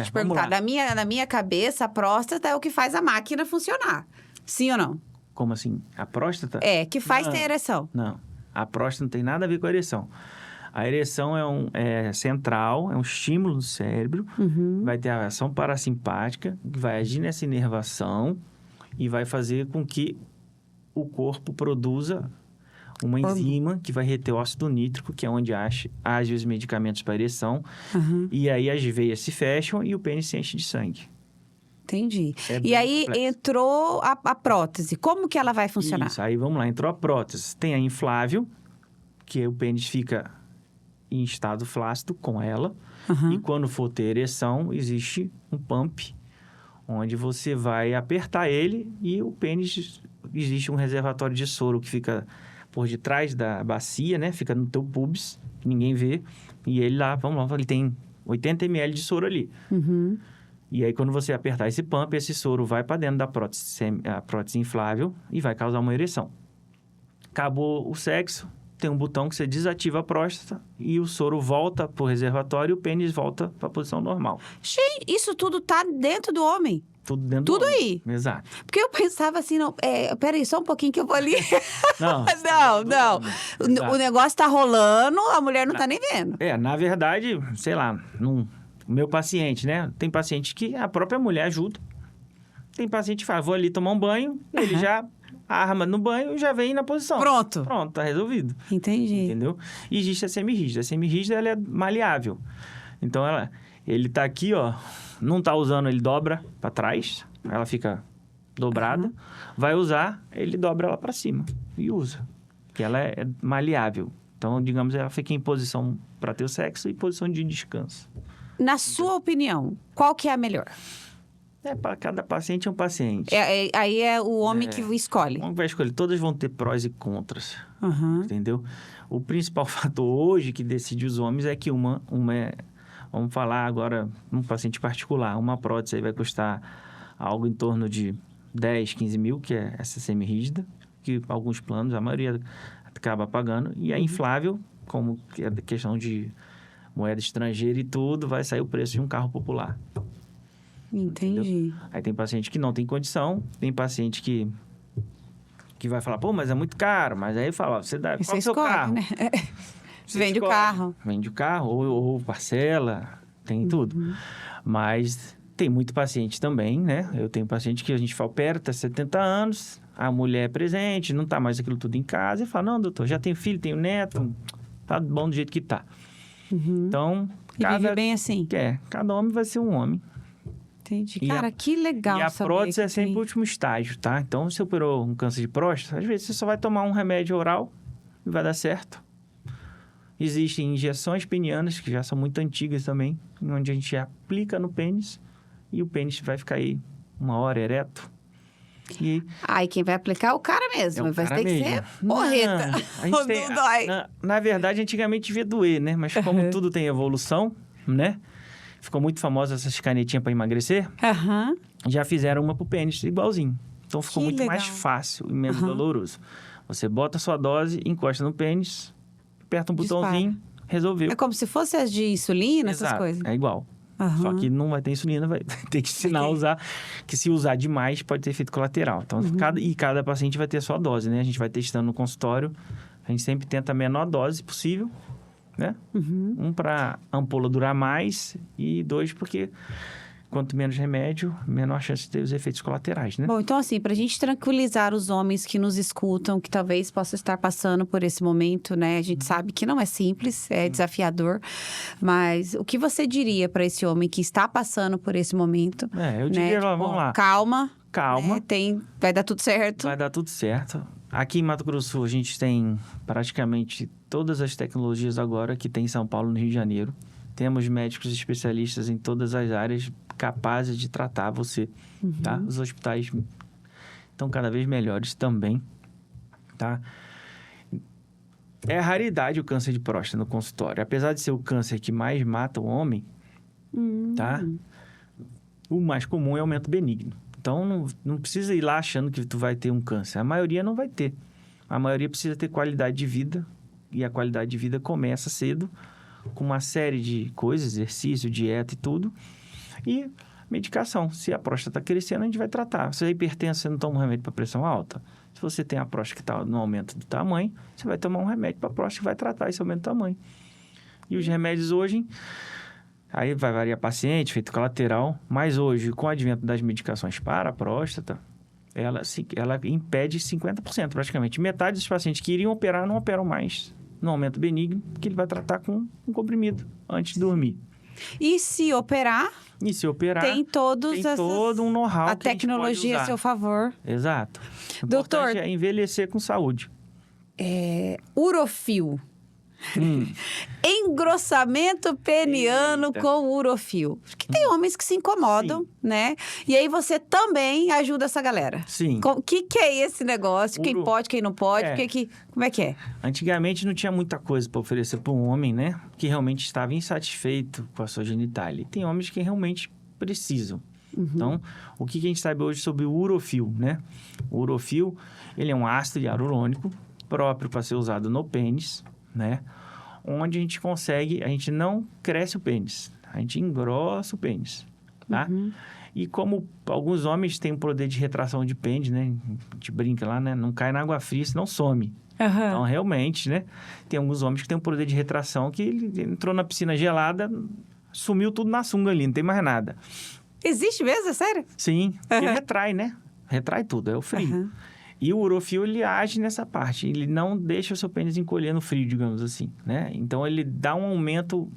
te perguntar, na minha cabeça, a próstata é o que faz a máquina funcionar. Sim ou não? Como assim? A próstata? Que faz ter ereção. Não, a próstata não tem nada a ver com a ereção. A ereção é central, é um estímulo do cérebro, vai ter a ação parasimpática, que vai agir nessa inervação e vai fazer com que o corpo produza uma enzima que vai reter o ácido nítrico, que é onde age os medicamentos para ereção. E aí as veias se fecham e o pênis se enche de sangue. Entendi. E aí complexo. Entrou a prótese. Como que ela vai funcionar? Isso, aí vamos lá. Entrou a prótese. Tem a inflável, que o pênis fica em estado flácido com ela. E quando for ter ereção, existe um pump, onde você vai apertar ele e o pênis... Existe um reservatório de soro que fica... por detrás da bacia, né? Fica no teu pubis, que ninguém vê. E ele lá, vamos lá, ele tem 80 ml de soro ali. E aí, quando você apertar esse pump, esse soro vai para dentro da prótese inflável e vai causar uma ereção. Acabou o sexo, tem um botão que você desativa a próstata e o soro volta pro reservatório e o pênis volta para a posição normal. Gente, isso tudo tá dentro do homem? Tudo dentro do homem. Aí? Exato. Porque eu pensava assim, não, peraí, só um pouquinho que eu vou ali. Não. O negócio tá rolando, a mulher não tá nem vendo. Na verdade, sei lá, o meu paciente, né? Tem paciente que a própria mulher ajuda. Tem paciente que fala, vou ali tomar um banho, ele já arma no banho e já vem na posição. Pronto, tá resolvido. Entendi. Entendeu? E existe a semirrígida. A semirrígida, ela é maleável. Então, ele tá aqui, ó, não tá usando, ele dobra para trás, ela fica dobrada. Vai usar, ele dobra ela para cima e usa. que ela é maleável. Então, digamos, ela fica em posição para ter o sexo e posição de descanso. Na sua opinião, qual que é a melhor? Para cada paciente é um paciente. Aí é o homem que escolhe. O homem vai escolher. Todas vão ter prós e contras, Uhum. entendeu? O principal fator hoje que decide os homens é que uma é... Vamos falar agora, um paciente particular. Uma prótese aí vai custar algo em torno de 10, 15 mil, que é essa semi-rígida, que alguns planos, a maioria acaba pagando. E a inflável, como é questão de moeda estrangeira e tudo, vai sair o preço de um carro popular. Entendi. Entendeu? Aí tem paciente que não tem condição, tem paciente que vai falar, pô, mas é muito caro. Mas aí fala, você dá, qual é o seu carro? Né? Você Vende o carro. Vende o carro, ou parcela, tem tudo. Mas tem muito paciente também, né? Eu tenho paciente que a gente opera, tá 70 anos, a mulher é presente, não tá mais aquilo tudo em casa, e fala, não, doutor, já tenho filho, tenho neto, tá bom do jeito que tá. Então, Vive bem assim. Cada homem vai ser um homem. Entendi. Cara, que legal. E a saber prótese é que sempre tem. o último estágio, tá? Então, se operou um câncer de próstata, às vezes você só vai tomar um remédio oral e vai dar certo. Existem injeções penianas, que já são muito antigas também, onde a gente aplica no pênis e o pênis vai ficar aí 1 hora ereto. E Aí quem vai aplicar é o cara mesmo. o vai cara ter que mesmo. ser porreta. Não, a gente tem, Não dói. na verdade, antigamente devia doer, né? Mas como tudo tem evolução, né? Ficou muito famosa essas canetinhas para emagrecer. Aham. Já fizeram uma pro pênis, igualzinho. Então, ficou Que muito legal. mais fácil e menos doloroso. Você bota a sua dose, encosta no pênis, aperta um Dispara. botãozinho, resolveu. É como se fosse as de insulina, essas Exato, coisas. É igual. Aham. Só que não vai ter insulina, vai ter que ensinar a usar. Que se usar demais, pode ter efeito colateral. Então, cada paciente vai ter a sua dose, né? A gente vai testando no consultório. A gente sempre tenta a menor dose possível, né? Um, para a ampola durar mais. E 2, porque quanto menos remédio, menor chance de ter os efeitos colaterais, né? Bom, então assim, pra gente tranquilizar os homens que nos escutam, que talvez possam estar passando por esse momento, né? A gente sabe que não é simples, é desafiador, mas o que você diria para esse homem que está passando por esse momento? Eu diria, Tipo, vamos lá. Calma. Calma. Vai dar tudo certo. Vai dar tudo certo. Aqui em Mato Grosso do Sul, a gente tem praticamente todas as tecnologias agora que tem em São Paulo, no Rio de Janeiro. Temos médicos especialistas em todas as áreas capazes de tratar você, tá? Os hospitais estão cada vez melhores também, tá? É raridade o câncer de próstata no consultório. Apesar de ser o câncer que mais mata o homem, tá? O mais comum é aumento benigno. Então, não precisa ir lá achando que tu vai ter um câncer. A maioria não vai ter. A maioria precisa ter qualidade de vida. E a qualidade de vida começa cedo, com uma série de coisas, exercício, dieta e tudo. E medicação. Se a próstata está crescendo, a gente vai tratar. Se é hipertenso, você não toma um remédio para pressão alta. Se você tem a próstata que está no aumento do tamanho, você vai tomar um remédio para a próstata que vai tratar esse aumento do tamanho. E os remédios hoje... Aí vai variar paciente, efeito colateral. Mas hoje, com o advento das medicações para a próstata, ela impede 50% praticamente. Metade dos pacientes que iriam operar não operam mais no aumento benigno, que ele vai tratar com um comprimido antes de dormir. E se operar, tem todo um know-how a que a gente tecnologia pode a usar. seu favor. Exato. O Doutor, importante é envelhecer com saúde. Urofil. Engrossamento peniano Eita. com urofil. Porque tem homens que se incomodam, né? E aí você também ajuda essa galera. Sim. O que é esse negócio? Quem pode, quem não pode? Como é que é? Antigamente não tinha muita coisa para oferecer para um homem, né? Que realmente estava insatisfeito com a sua genitália. E tem homens que realmente precisam. Então, o que a gente sabe hoje sobre o urofil, né? O urofil, ele é um ácido hialurônico próprio para ser usado no pênis, né? Onde a gente não cresce o pênis, a gente engrossa o pênis, tá? E como alguns homens têm um poder de retração de pênis, né? A gente brinca lá, né? Não cai na água fria, senão some. Então, realmente, né? Tem alguns homens que têm um poder de retração que ele entrou na piscina gelada, sumiu tudo na sunga ali, não tem mais nada. Existe mesmo? É sério? Sim, ele retrai, né? Retrai tudo, é o frio. E o urofil, ele age nessa parte. Ele não deixa o seu pênis encolher no frio, digamos assim, né? Então, ele dá um aumento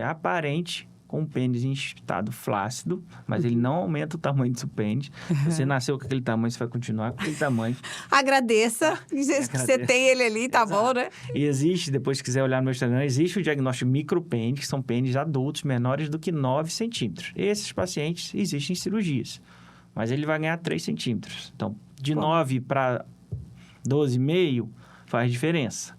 aparente com o pênis em estado flácido, mas ele não aumenta o tamanho do seu pênis. Você nasceu com aquele tamanho, você vai continuar com aquele tamanho. Agradeça que você tem ele ali, tá bom, né? E existe, depois se quiser olhar no meu Instagram, existe o diagnóstico micropênis, que são pênis adultos menores do que 9 centímetros. Esses pacientes existem cirurgias, mas ele vai ganhar 3 centímetros. Então, de 9 para 12,5 faz diferença.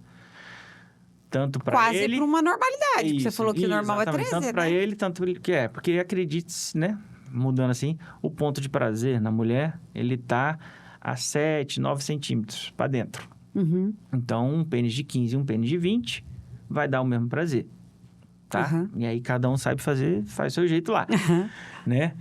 Tanto para quase ele... para uma normalidade, porque você falou que o normal é 13, tanto para ele, tanto que é. Porque acredite-se, né? Mudando assim, o ponto de prazer na mulher, ele tá a 7, 9 centímetros para dentro. Uhum. Então, um pênis de 15 e um pênis de 20 vai dar o mesmo prazer, tá? Uhum. E aí, cada um sabe fazer, faz o seu jeito lá, né?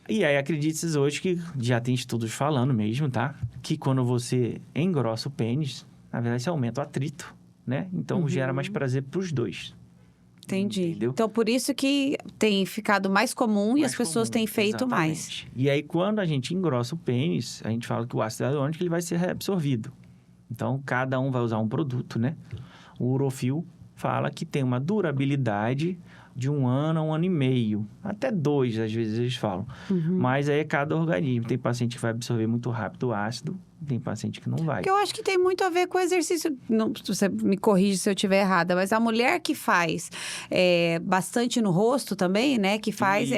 E aí, acredite-se hoje que já tem estudos falando mesmo, tá? Que quando você engrossa o pênis, na verdade, você aumenta o atrito, né? Então, gera mais prazer para os dois. Entendi. Entendeu? Então, por isso que tem ficado mais comum e as pessoas têm feito mais. Exatamente. E aí, quando a gente engrossa o pênis, a gente fala que o ácido hialurônico ele vai ser reabsorvido. Então, cada um vai usar um produto, né? O Urofil fala que tem uma durabilidade de 1 ano a 1 ano e meio. Até 2, às vezes, eles falam. Mas aí é cada organismo. Tem paciente que vai absorver muito rápido o ácido, tem paciente que não vai. Porque eu acho que tem muito a ver com o exercício. Não, você me corrige se eu estiver errada, mas a mulher que faz bastante no rosto também, né? Que faz,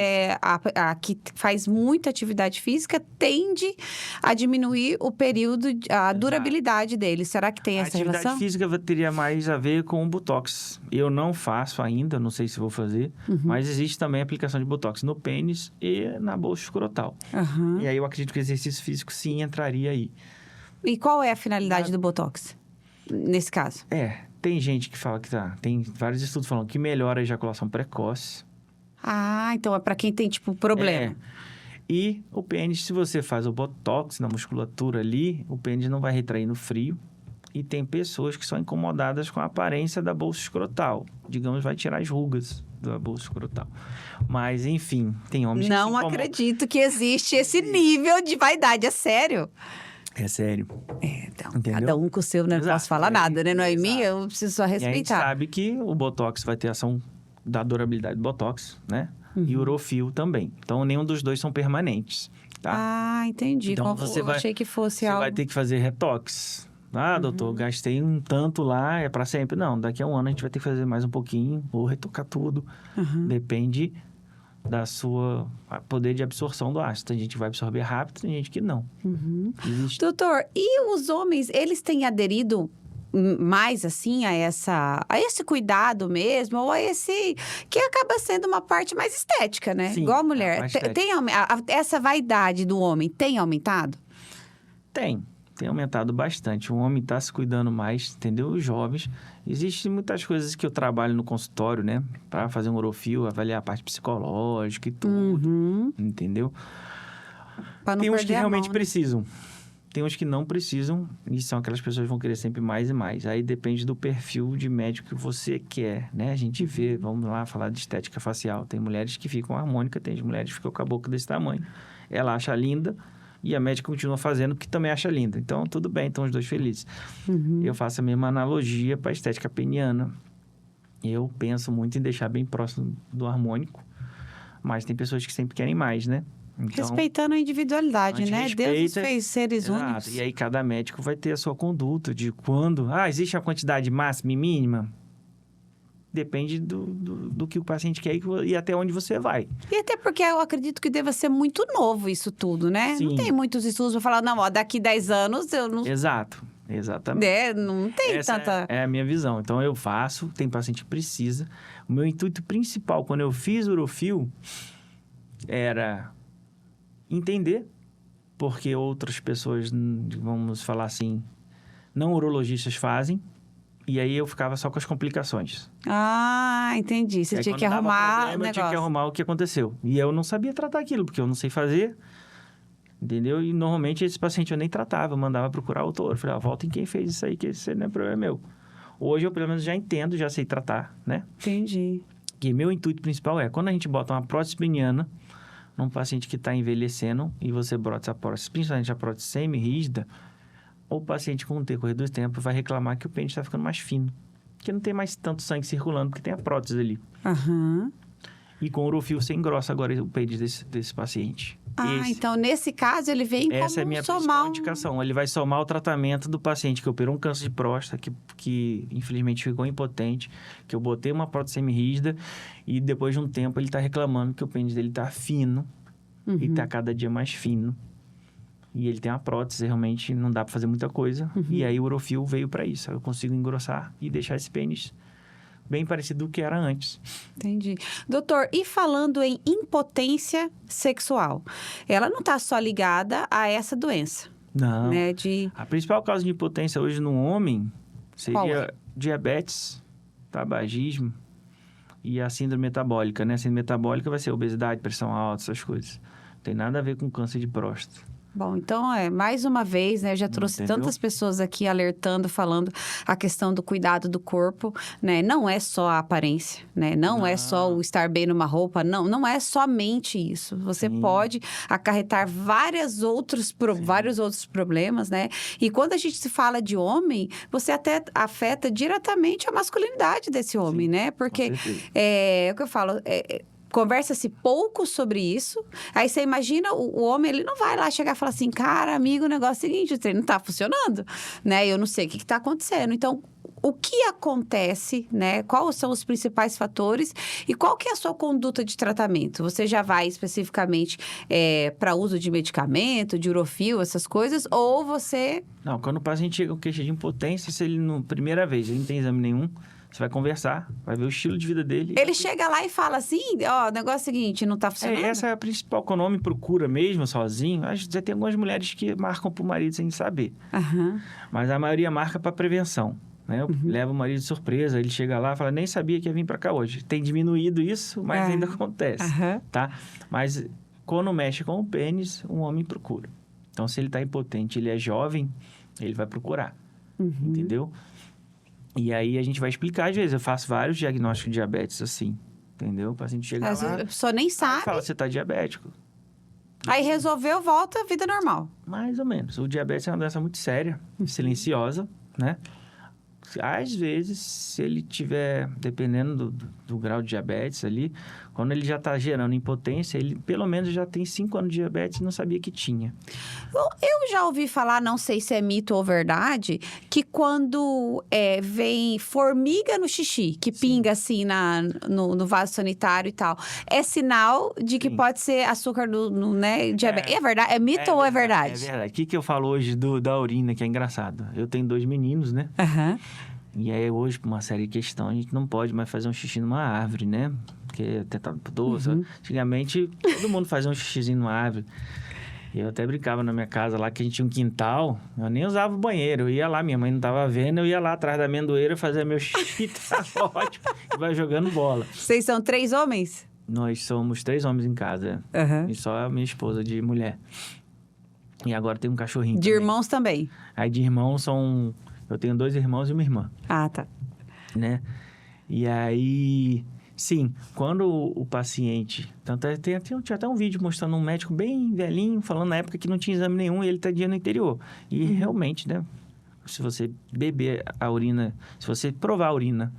que faz muita atividade física, tende a diminuir o período, a durabilidade dele. Será que tem essa relação? A atividade física teria mais a ver com o Botox. Eu não faço ainda, não sei se vou fazer, mas existe também a aplicação de Botox no pênis e na bolsa escrotal. E aí eu acredito que o exercício físico sim entraria aí. E qual é a finalidade do Botox, nesse caso? Tem gente que fala que tem vários estudos falando que melhora a ejaculação precoce. Ah, então é para quem tem, tipo, problema. E o pênis, se você faz o Botox na musculatura ali, o pênis não vai retrair no frio. E tem pessoas que são incomodadas com a aparência da bolsa escrotal. Digamos, vai tirar as rugas da bolsa escrotal. Mas, enfim, tem homens que não acredito que existe esse nível de vaidade, é sério? É sério. Então, entendeu? Cada um com o seu, né? Não posso falar nada, né? Não é em mim, eu preciso só respeitar. E a gente sabe que o Botox vai ter ação da durabilidade do Botox, né? E o Urofil também. Então, nenhum dos dois são permanentes, tá? Ah, entendi. Então, eu achei que fosse algo... Você vai ter que fazer retox. Ah, doutor, gastei um tanto lá, é para sempre. Não, daqui a um ano a gente vai ter que fazer mais um pouquinho, ou retocar tudo. Depende da sua poder de absorção do ácido. Tem gente que vai absorver rápido, tem gente que não. Doutor, e os homens, eles têm aderido mais, assim, a esse cuidado mesmo, ou a esse... que acaba sendo uma parte mais estética, né? Sim, igual a mulher. Essa vaidade do homem tem aumentado? Tem aumentado bastante. O homem está se cuidando mais, entendeu? Os jovens. Existem muitas coisas que eu trabalho no consultório, né? Para fazer um Urofil, avaliar a parte psicológica e tudo, entendeu? Tem uns que realmente precisam. Tem uns que não precisam, e são aquelas pessoas que vão querer sempre mais e mais. Aí depende do perfil de médico que você quer, né? A gente vê, vamos lá, falar de estética facial. Tem mulheres que ficam harmônicas, tem mulheres que ficam com a boca desse tamanho. Ela acha linda e a médica continua fazendo porque também acha linda. Então, tudo bem, estão os dois felizes. Eu faço a mesma analogia para a estética peniana. Eu penso muito em deixar bem próximo do harmônico, mas tem pessoas que sempre querem mais, né? Então, respeitando a individualidade, né? Deus nos fez seres únicos. E aí, cada médico vai ter a sua conduta de quando... existe a quantidade máxima e mínima? Depende do que o paciente quer e até onde você vai. E até porque eu acredito que deva ser muito novo isso tudo, né? Sim. Não tem muitos estudos para falar, não, daqui 10 anos eu não... Exato, exatamente. Não tem tanta... É a minha visão. Então, eu faço, tem paciente que precisa. O meu intuito principal, quando eu fiz o Urofil, era entender porque outras pessoas, vamos falar assim, não urologistas fazem. E aí eu ficava só com as complicações. Ah, entendi. Você tinha que arrumar o negócio. Eu tinha que arrumar o que aconteceu. E eu não sabia tratar aquilo, porque eu não sei fazer. Entendeu? E normalmente esse paciente eu nem tratava, eu mandava procurar o autor. Eu falei, volta em quem fez isso aí, que esse não é problema meu. Hoje eu pelo menos já entendo, já sei tratar, né? Entendi. E meu intuito principal é, quando a gente bota uma prótese peniana num paciente que está envelhecendo e você bota essa prótese, principalmente a prótese semi-rígida, o paciente, com o decorrer do tempo, vai reclamar que o pênis está ficando mais fino. Que não tem mais tanto sangue circulando, porque tem a prótese ali. E com Urofil você engrossa agora o pênis desse paciente. Então nesse caso ele vem como essa é a minha principal indicação. Ele vai somar o tratamento do paciente que operou um câncer de próstata, que infelizmente ficou impotente, que eu botei uma prótese semirrígida e depois de um tempo ele está reclamando que o pênis dele está fino e está cada dia mais fino. E ele tem uma prótese, realmente não dá para fazer muita coisa. E aí o Urofil veio para isso. Eu consigo engrossar e deixar esse pênis bem parecido do que era antes. Entendi. Doutor, e falando em impotência sexual, ela não está só ligada a essa doença? Não. Né, A principal causa de impotência hoje no homem seria diabetes, tabagismo e a síndrome metabólica, né? A síndrome metabólica vai ser obesidade, pressão alta, essas coisas. Não tem nada a ver com câncer de próstata. Bom, então, mais uma vez, né? Eu já trouxe tantas pessoas aqui alertando, falando a questão do cuidado do corpo, né? Não é só a aparência, né? Não é só o estar bem numa roupa, não é somente isso. Você pode acarretar vários outros problemas, né? E quando a gente se fala de homem, você até afeta diretamente a masculinidade desse homem, né? Porque, é o que eu falo... Conversa-se pouco sobre isso. Aí você imagina, o homem, ele não vai lá chegar e falar assim, cara, amigo, o negócio é o seguinte, o treino não tá funcionando, né? Eu não sei o que tá acontecendo. Então, o que acontece, né? Quais são os principais fatores e qual que é a sua conduta de tratamento? Você já vai especificamente para uso de medicamento, de Urofil, essas coisas, ou você... Não, quando o paciente chega com queixa de impotência, se ele, primeira vez, ele não tem exame nenhum, você vai conversar, vai ver o estilo de vida dele. Ele chega lá e fala assim, o negócio é o seguinte, não tá funcionando? Essa é a principal, quando o homem procura mesmo, sozinho. Já tem algumas mulheres que marcam pro marido sem saber. Mas a maioria marca para prevenção, né? Leva o marido de surpresa, ele chega lá e fala, nem sabia que ia vir para cá hoje. Tem diminuído isso, mas ainda acontece, tá? Mas quando mexe com o pênis, um homem procura. Então, se ele tá impotente, ele é jovem, ele vai procurar, entendeu? E aí, a gente vai explicar, às vezes, eu faço vários diagnósticos de diabetes assim, entendeu? O paciente chega lá... A pessoa nem sabe. Fala, você tá diabético. Aí resolveu, volta à vida normal. Mais ou menos. O diabetes é uma doença muito séria, silenciosa, né? Às vezes, se ele tiver, dependendo do grau de diabetes ali, quando ele já está gerando impotência, ele pelo menos já tem 5 anos de diabetes e não sabia que tinha. Eu já ouvi falar, não sei se é mito ou verdade, que quando vem formiga no xixi, que pinga assim no vaso sanitário e tal, é sinal de que pode ser açúcar né, diabetes. É verdade? É mito ou é verdade? É verdade. O que eu falo hoje da urina, que é engraçado? Eu tenho 2 meninos, né? E aí, hoje, por uma série de questões, a gente não pode mais fazer um xixi numa árvore, né? Porque até tá doce. Antigamente, todo mundo fazia um xixizinho numa árvore. E eu até brincava na minha casa lá, que a gente tinha um quintal. Eu nem usava o banheiro. Eu ia lá, minha mãe não tava vendo. Eu ia lá atrás da amendoeira fazer meu xixi. Tá ótimo. E vai jogando bola. Vocês são 3 homens? Nós somos 3 homens em casa. E só a minha esposa de mulher. E agora tem um cachorrinho de também. Irmãos também? Aí de irmãos são... Eu tenho 2 irmãos e uma irmã. Ah, tá. Né? E aí... Sim, quando o paciente... Tinha até um vídeo mostrando um médico bem velhinho, falando na época que não tinha exame nenhum e ele estaria no interior. E realmente, né? Se você beber a urina... Se você provar a urina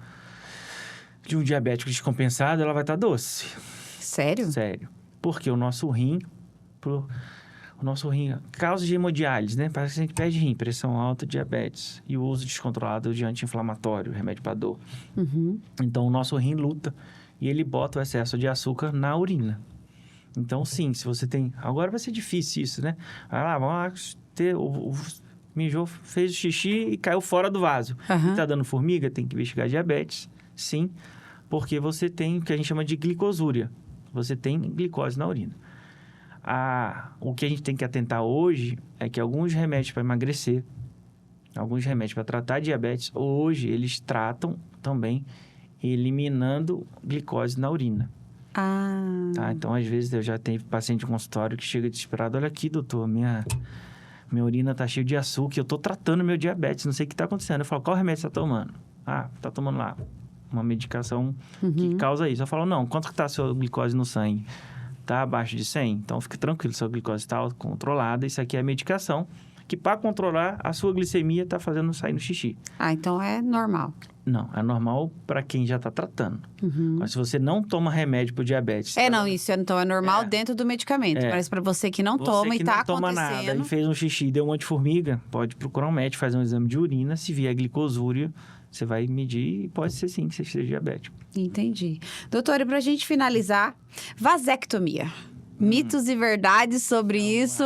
de um diabético descompensado, ela vai estar doce. Sério? Sério. Porque o nosso rim... causa de hemodiálise, né? Parece que a gente perde rim, pressão alta, diabetes. E o uso descontrolado de anti-inflamatório, remédio para dor. Então, o nosso rim luta e ele bota o excesso de açúcar na urina. Então, sim, se você tem... Agora vai ser difícil isso, né? Vai lá, vamos lá ter... Mijou, fez o xixi e caiu fora do vaso. E tá dando formiga, tem que investigar diabetes. Sim, porque você tem o que a gente chama de glicosúria. Você tem glicose na urina. O que a gente tem que atentar hoje é que alguns remédios para emagrecer, alguns remédios para tratar diabetes, hoje eles tratam também eliminando glicose na urina. Tá? Então, às vezes, eu já tenho paciente de consultório que chega desesperado. Olha aqui, doutor, minha urina tá cheia de açúcar, eu tô tratando meu diabetes, não sei o que tá acontecendo. Eu falo, qual remédio você tá tomando? Tá tomando lá uma medicação que causa isso. Eu falo, não, quanto que tá a sua glicose no sangue? Tá abaixo de 100? Então, fique tranquilo, sua glicose está controlada. Isso aqui é a medicação que para controlar a sua glicemia está fazendo sair no xixi. Ah, então é normal. Não, é normal para quem já está tratando. Uhum. Mas se você não toma remédio para diabetes... Não, isso então é normal dentro do medicamento. Mas para você que não toma e tá acontecendo... Você que não toma nada e fez um xixi e deu um anti-formiga, pode procurar um médico, fazer um exame de urina. Se vier glicosúria, você vai medir e pode ser sim que você seja diabético. Entendi. Doutor, e pra gente finalizar, vasectomia. Mitos e verdades sobre isso.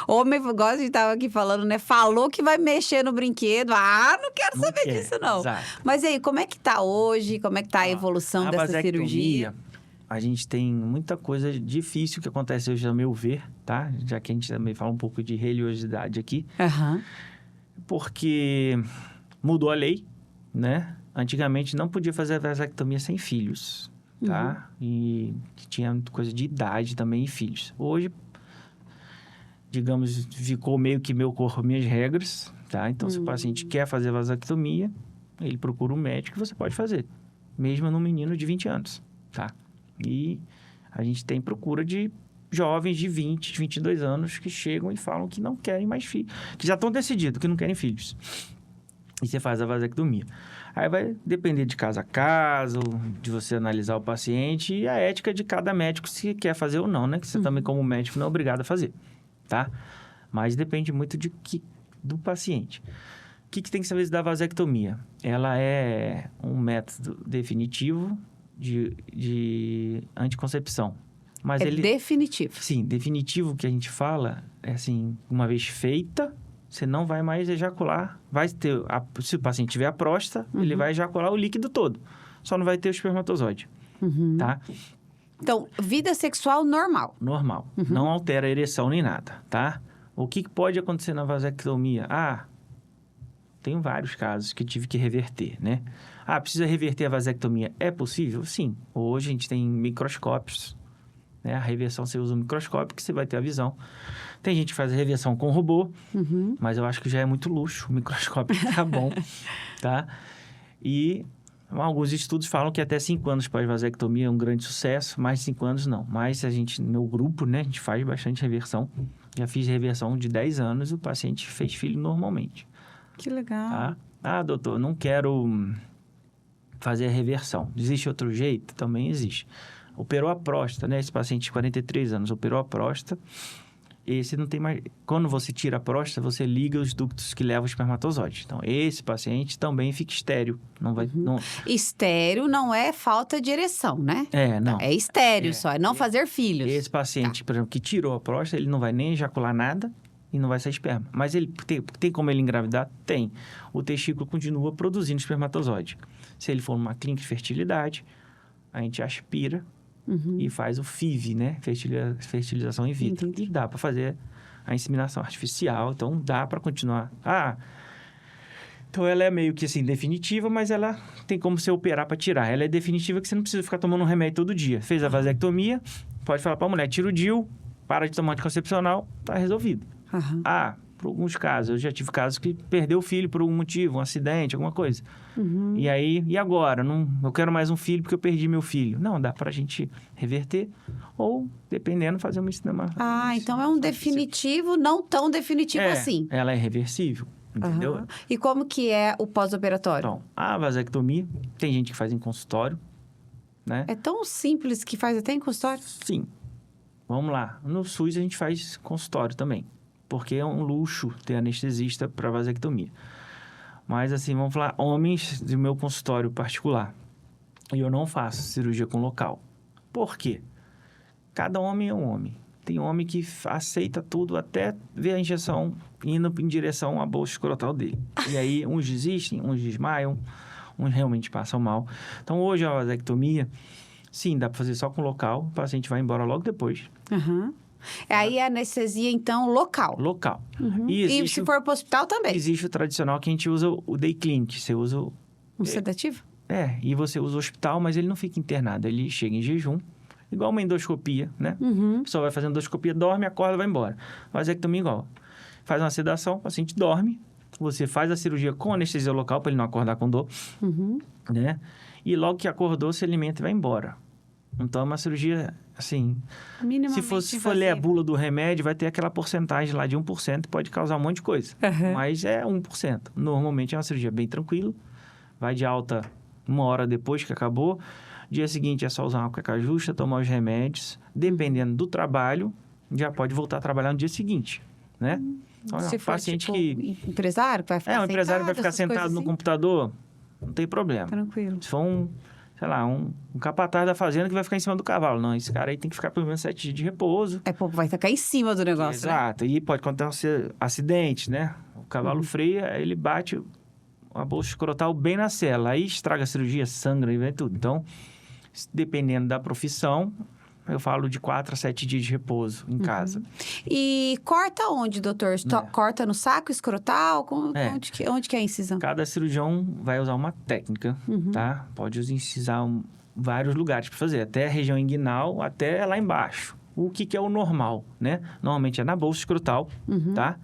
Homem, igual a gente estava aqui falando, né? Falou que vai mexer no brinquedo. Não quero saber disso, não. Exato. Mas e aí, como é que tá hoje? Como é que tá a evolução dessa cirurgia? A gente tem muita coisa difícil que acontece hoje, a meu ver, tá? Já que a gente também fala um pouco de religiosidade aqui. Uhum. Porque mudou a lei, né? Antigamente não podia fazer a vasectomia sem filhos, tá? E tinha coisa de idade também e filhos. Hoje, digamos, ficou meio que meu corpo, minhas regras, tá? Então, se o paciente quer fazer vasectomia, ele procura um médico e você pode fazer. Mesmo num menino de 20 anos, tá? E a gente tem procura de jovens de 20, 22 anos que chegam e falam que não querem mais filhos, que já estão decididos que não querem filhos. E você faz a vasectomia. Aí vai depender de caso a caso, de você analisar o paciente e a ética de cada médico se quer fazer ou não, né? Que você também, como médico, não é obrigado a fazer, tá? Mas depende muito do paciente. O que tem que saber da vasectomia? Ela é um método definitivo de anticoncepção. Mas definitivo. Sim, definitivo que a gente fala é assim, uma vez feita, você não vai mais ejacular. Se o paciente tiver a próstata, ele vai ejacular o líquido todo. Só não vai ter o espermatozoide, tá? Então, vida sexual normal. Normal. Não altera a ereção nem nada, tá? O que pode acontecer na vasectomia? Tem vários casos que tive que reverter, né? Precisa reverter a vasectomia. É possível? Sim. Hoje a gente tem microscópios, né? A reversão você usa um microscópio que você vai ter a visão. Tem gente que faz a reversão com robô, mas eu acho que já é muito luxo. O microscópio tá bom, tá? E alguns estudos falam que até 5 anos pós-vasectomia é um grande sucesso, mais de 5 anos não. Mas no meu grupo, né, a gente faz bastante reversão. Já fiz reversão de 10 anos e o paciente fez filho normalmente. Que legal. Tá? Doutor, não quero fazer a reversão. Existe outro jeito? Também existe. Operou a próstata, né? Esse paciente de 43 anos operou a próstata. Esse não tem mais... Quando você tira a próstata, você liga os ductos que levam o espermatozoide. Então, esse paciente também fica estéril. Não vai... Estéril não é falta de ereção, né? Não. É estéril só, é não fazer filhos. Esse paciente, por exemplo, que tirou a próstata, ele não vai nem ejacular nada e não vai sair esperma. Mas ele tem como ele engravidar? Tem. O testículo continua produzindo espermatozoide. Se ele for numa clínica de fertilidade, a gente aspira e faz o FIV, né? Fertilização in vitro. Entendi. E dá para fazer a inseminação artificial. Então, dá para continuar. Então, ela é meio que assim, definitiva, mas ela tem como você operar para tirar. Ela é definitiva que você não precisa ficar tomando um remédio todo dia. Fez a vasectomia, pode falar para a mulher, tira o DIU, para de tomar anticoncepcional, tá resolvido. Por alguns casos, eu já tive casos que perdeu o filho por algum motivo, um acidente, alguma coisa. E aí, e agora? Eu quero mais um filho porque eu perdi meu filho. Não, dá pra gente reverter ou, dependendo, fazer uma inseminação. Então é um definitivo, não tão definitivo assim. Ela é reversível, entendeu? E como que é o pós-operatório? Então, a vasectomia, tem gente que faz em consultório, né? É tão simples que faz até em consultório? Sim. Vamos lá. No SUS a gente faz consultório também. Porque é um luxo ter anestesista para vasectomia. Mas, assim, vamos falar, homens do meu consultório particular. E eu não faço cirurgia com local. Por quê? Cada homem é um homem. Tem homem que aceita tudo até ver a injeção indo em direção à bolsa escrotal dele. E aí, uns desistem, uns desmaiam, uns realmente passam mal. Então, hoje a vasectomia, sim, dá para fazer só com local. O paciente vai embora logo depois. Aí a anestesia, então, local. Local. E se for para o hospital também? Existe o tradicional que a gente usa o day clinic. Você usa um sedativo? E você usa o hospital, mas ele não fica internado. Ele chega em jejum, igual uma endoscopia, né? A pessoa vai fazendo endoscopia, dorme, acorda, vai embora. Vasectomia igual. Faz uma sedação, o paciente dorme, você faz a cirurgia com anestesia local, para ele não acordar com dor, né? E logo que acordou, se alimenta e vai embora. Então, é uma cirurgia, assim... Minimamente Se for ler a bula do remédio, vai ter aquela porcentagem lá de 1%, pode causar um monte de coisa. Mas é 1%. Normalmente é uma cirurgia bem tranquila. Vai de alta 1 hora depois que acabou. Dia seguinte é só usar uma cueca justa, tomar os remédios. Dependendo do trabalho, já pode voltar a trabalhar no dia seguinte, né? Então, Se for, paciente tipo, que... empresário, vai ficar um empresário vai ficar sentado no assim? computador, não tem problema. Tranquilo. Se for sei lá, um capataz da fazenda que vai ficar em cima do cavalo. Não, esse cara aí tem que ficar pelo menos 7 dias de repouso. Vai ficar em cima do negócio, Exato. E pode acontecer acidente, né? O cavalo freia, aí ele bate a bolsa escrotal bem na cela. Aí estraga a cirurgia, sangra e vem tudo. Então, dependendo da profissão, eu falo de 4 a 7 dias de repouso em casa. E corta onde, doutor? Corta no saco escrotal? Onde que é a incisão? Cada cirurgião vai usar uma técnica, tá? Pode incisar vários lugares para fazer, até a região inguinal, até lá embaixo. O que é o normal, né? Normalmente é na bolsa escrotal, tá?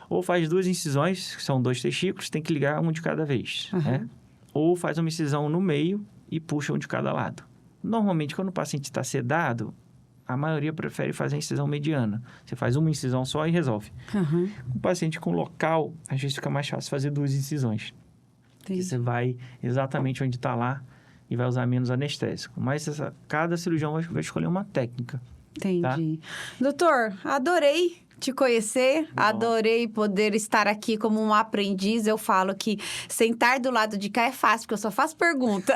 Ou faz 2 incisões, que são 2 testículos, tem que ligar um de cada vez, né? Ou faz uma incisão no meio e puxa um de cada lado. Normalmente, quando o paciente está sedado, a maioria prefere fazer a incisão mediana. Você faz uma incisão só e resolve. O paciente com local, às vezes fica mais fácil fazer 2 incisões. Porque você vai exatamente onde está lá e vai usar menos anestésico. Mas cada cirurgião vai escolher uma técnica. Entendi. Tá? Doutor, adorei te conhecer, adorei poder estar aqui como uma aprendiz. Eu falo que sentar do lado de cá é fácil, porque eu só faço pergunta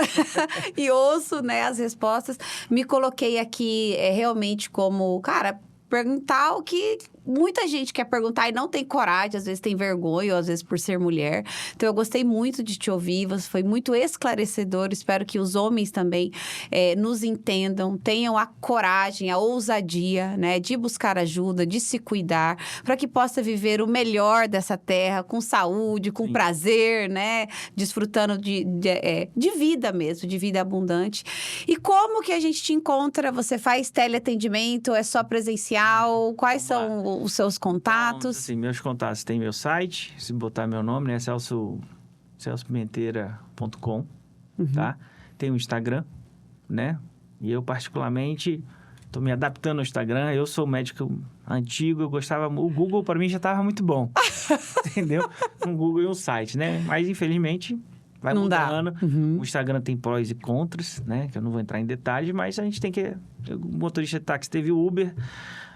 e ouço, né, as respostas. Me coloquei aqui realmente como, cara, perguntar o que muita gente quer perguntar e não tem coragem, às vezes tem vergonha, ou às vezes por ser mulher. Então, eu gostei muito de te ouvir, você foi muito esclarecedor. Espero que os homens também nos entendam, tenham a coragem, a ousadia, né, de buscar ajuda, de se cuidar, para que possa viver o melhor dessa terra, com saúde, com prazer, né, desfrutando de vida mesmo, de vida abundante. E como que a gente te encontra? Você faz teleatendimento? É só presencial? Quais são os seus contatos? Então, assim, meus contatos, tem meu site, se botar meu nome, né? celsopimenteira.com, tá? Tem o Instagram, né? E eu, particularmente, tô me adaptando ao Instagram. Eu sou médico antigo, eu gostava... O Google, para mim, já tava muito bom, entendeu? Um Google e um site, né? Mas, infelizmente... vai mudando. O Instagram tem prós e contras, né? Que eu não vou entrar em detalhes, mas a gente tem que... O motorista de táxi teve o Uber,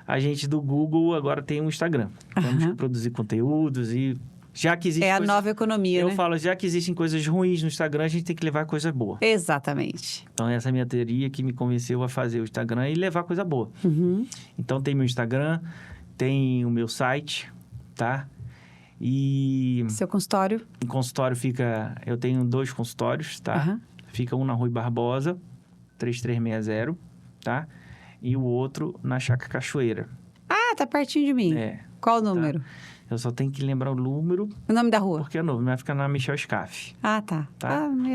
a gente do Google agora tem um Instagram. Temos que produzir conteúdos e... já que existe a nova economia, né? Eu falo, já que existem coisas ruins no Instagram, a gente tem que levar coisa boa. Exatamente. Então, essa é a minha teoria que me convenceu a fazer o Instagram e levar coisa boa. Então, tem meu Instagram, tem o meu site, tá? E... seu consultório? O consultório fica... eu tenho 2 consultórios, tá? Fica um na Rui Barbosa, 3360, tá? E o outro na Chácara Cachoeira. Ah, tá pertinho de mim. Qual o número? Tá? Eu só tenho que lembrar o número. O nome da rua? Porque é novo, vai ficar na Michel Scaff. Ah, tá.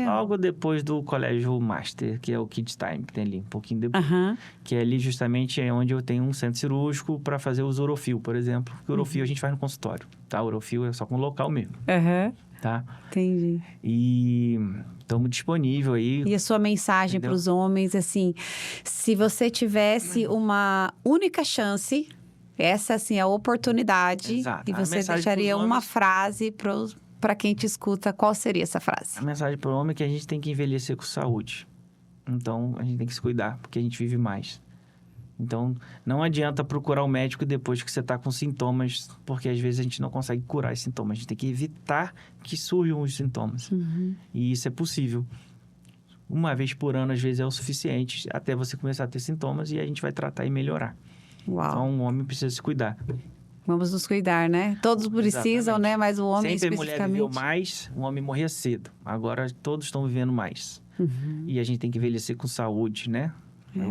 Logo depois do Colégio Master, que é o Kids Time, que tem ali, um pouquinho depois. Que é ali justamente onde eu tenho um centro cirúrgico para fazer os Orofil, por exemplo. Porque o Orofil a gente faz no consultório, tá? O Orofil é só com local mesmo. Tá? Entendi. E estamos disponível aí. E a sua mensagem para os homens, assim, se você tivesse uma única chance, essa, assim, é a oportunidade. Exato. E você deixaria uma frase para quem te escuta, qual seria essa frase? A mensagem para o homem é que a gente tem que envelhecer com saúde. Então, a gente tem que se cuidar, porque a gente vive mais. Então, não adianta procurar um médico depois que você está com sintomas, porque às vezes a gente não consegue curar esses sintomas. A gente tem que evitar que surjam os sintomas. E isso é possível. Uma vez por ano, às vezes, é o suficiente até você começar a ter sintomas e a gente vai tratar e melhorar. Uau. Então, o homem precisa se cuidar. Vamos nos cuidar, né? Todos precisam, né? Mas o homem sempre especificamente... a mulher viveu mais, o homem morria cedo. Agora, todos estão vivendo mais. E a gente tem que envelhecer com saúde, né?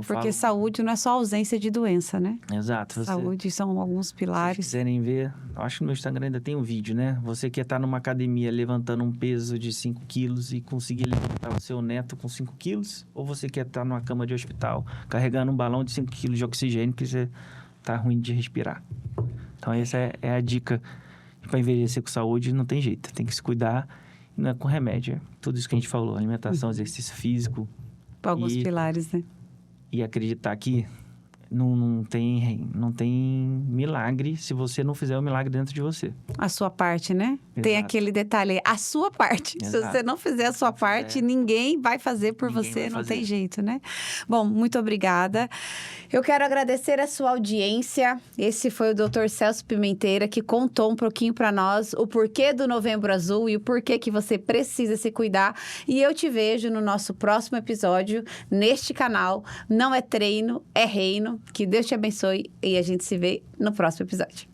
Porque saúde não é só ausência de doença, né? Exato. Saúde são alguns pilares. Se quiserem ver, acho que no meu Instagram ainda tem um vídeo, né? Você que está numa academia levantando um peso de 5 quilos e conseguir levantar o seu neto com 5 quilos, ou você quer estar numa cama de hospital carregando um balão de 5 quilos de oxigênio que você está ruim de respirar. Então, essa é a dica. Para envelhecer com saúde, não tem jeito. Tem que se cuidar, e não é com remédio. Tudo isso que a gente falou, alimentação, exercício físico. Alguns pilares, né? e acreditar que não tem milagre se você não fizer o milagre dentro de você. A sua parte, né? Tem Exato. aquele detalhe, a sua parte. Se Exato. você não fizer a sua parte, ninguém vai fazer por Ninguém você, vai não fazer. tem jeito, né? Bom, muito obrigada. Eu quero agradecer a sua audiência. Esse foi o Dr. Celso Pimenteira, que contou um pouquinho para nós o porquê do Novembro Azul e o porquê que você precisa se cuidar. E eu te vejo no nosso próximo episódio, neste canal. Não é treino, é reino. Que Deus te abençoe e a gente se vê no próximo episódio.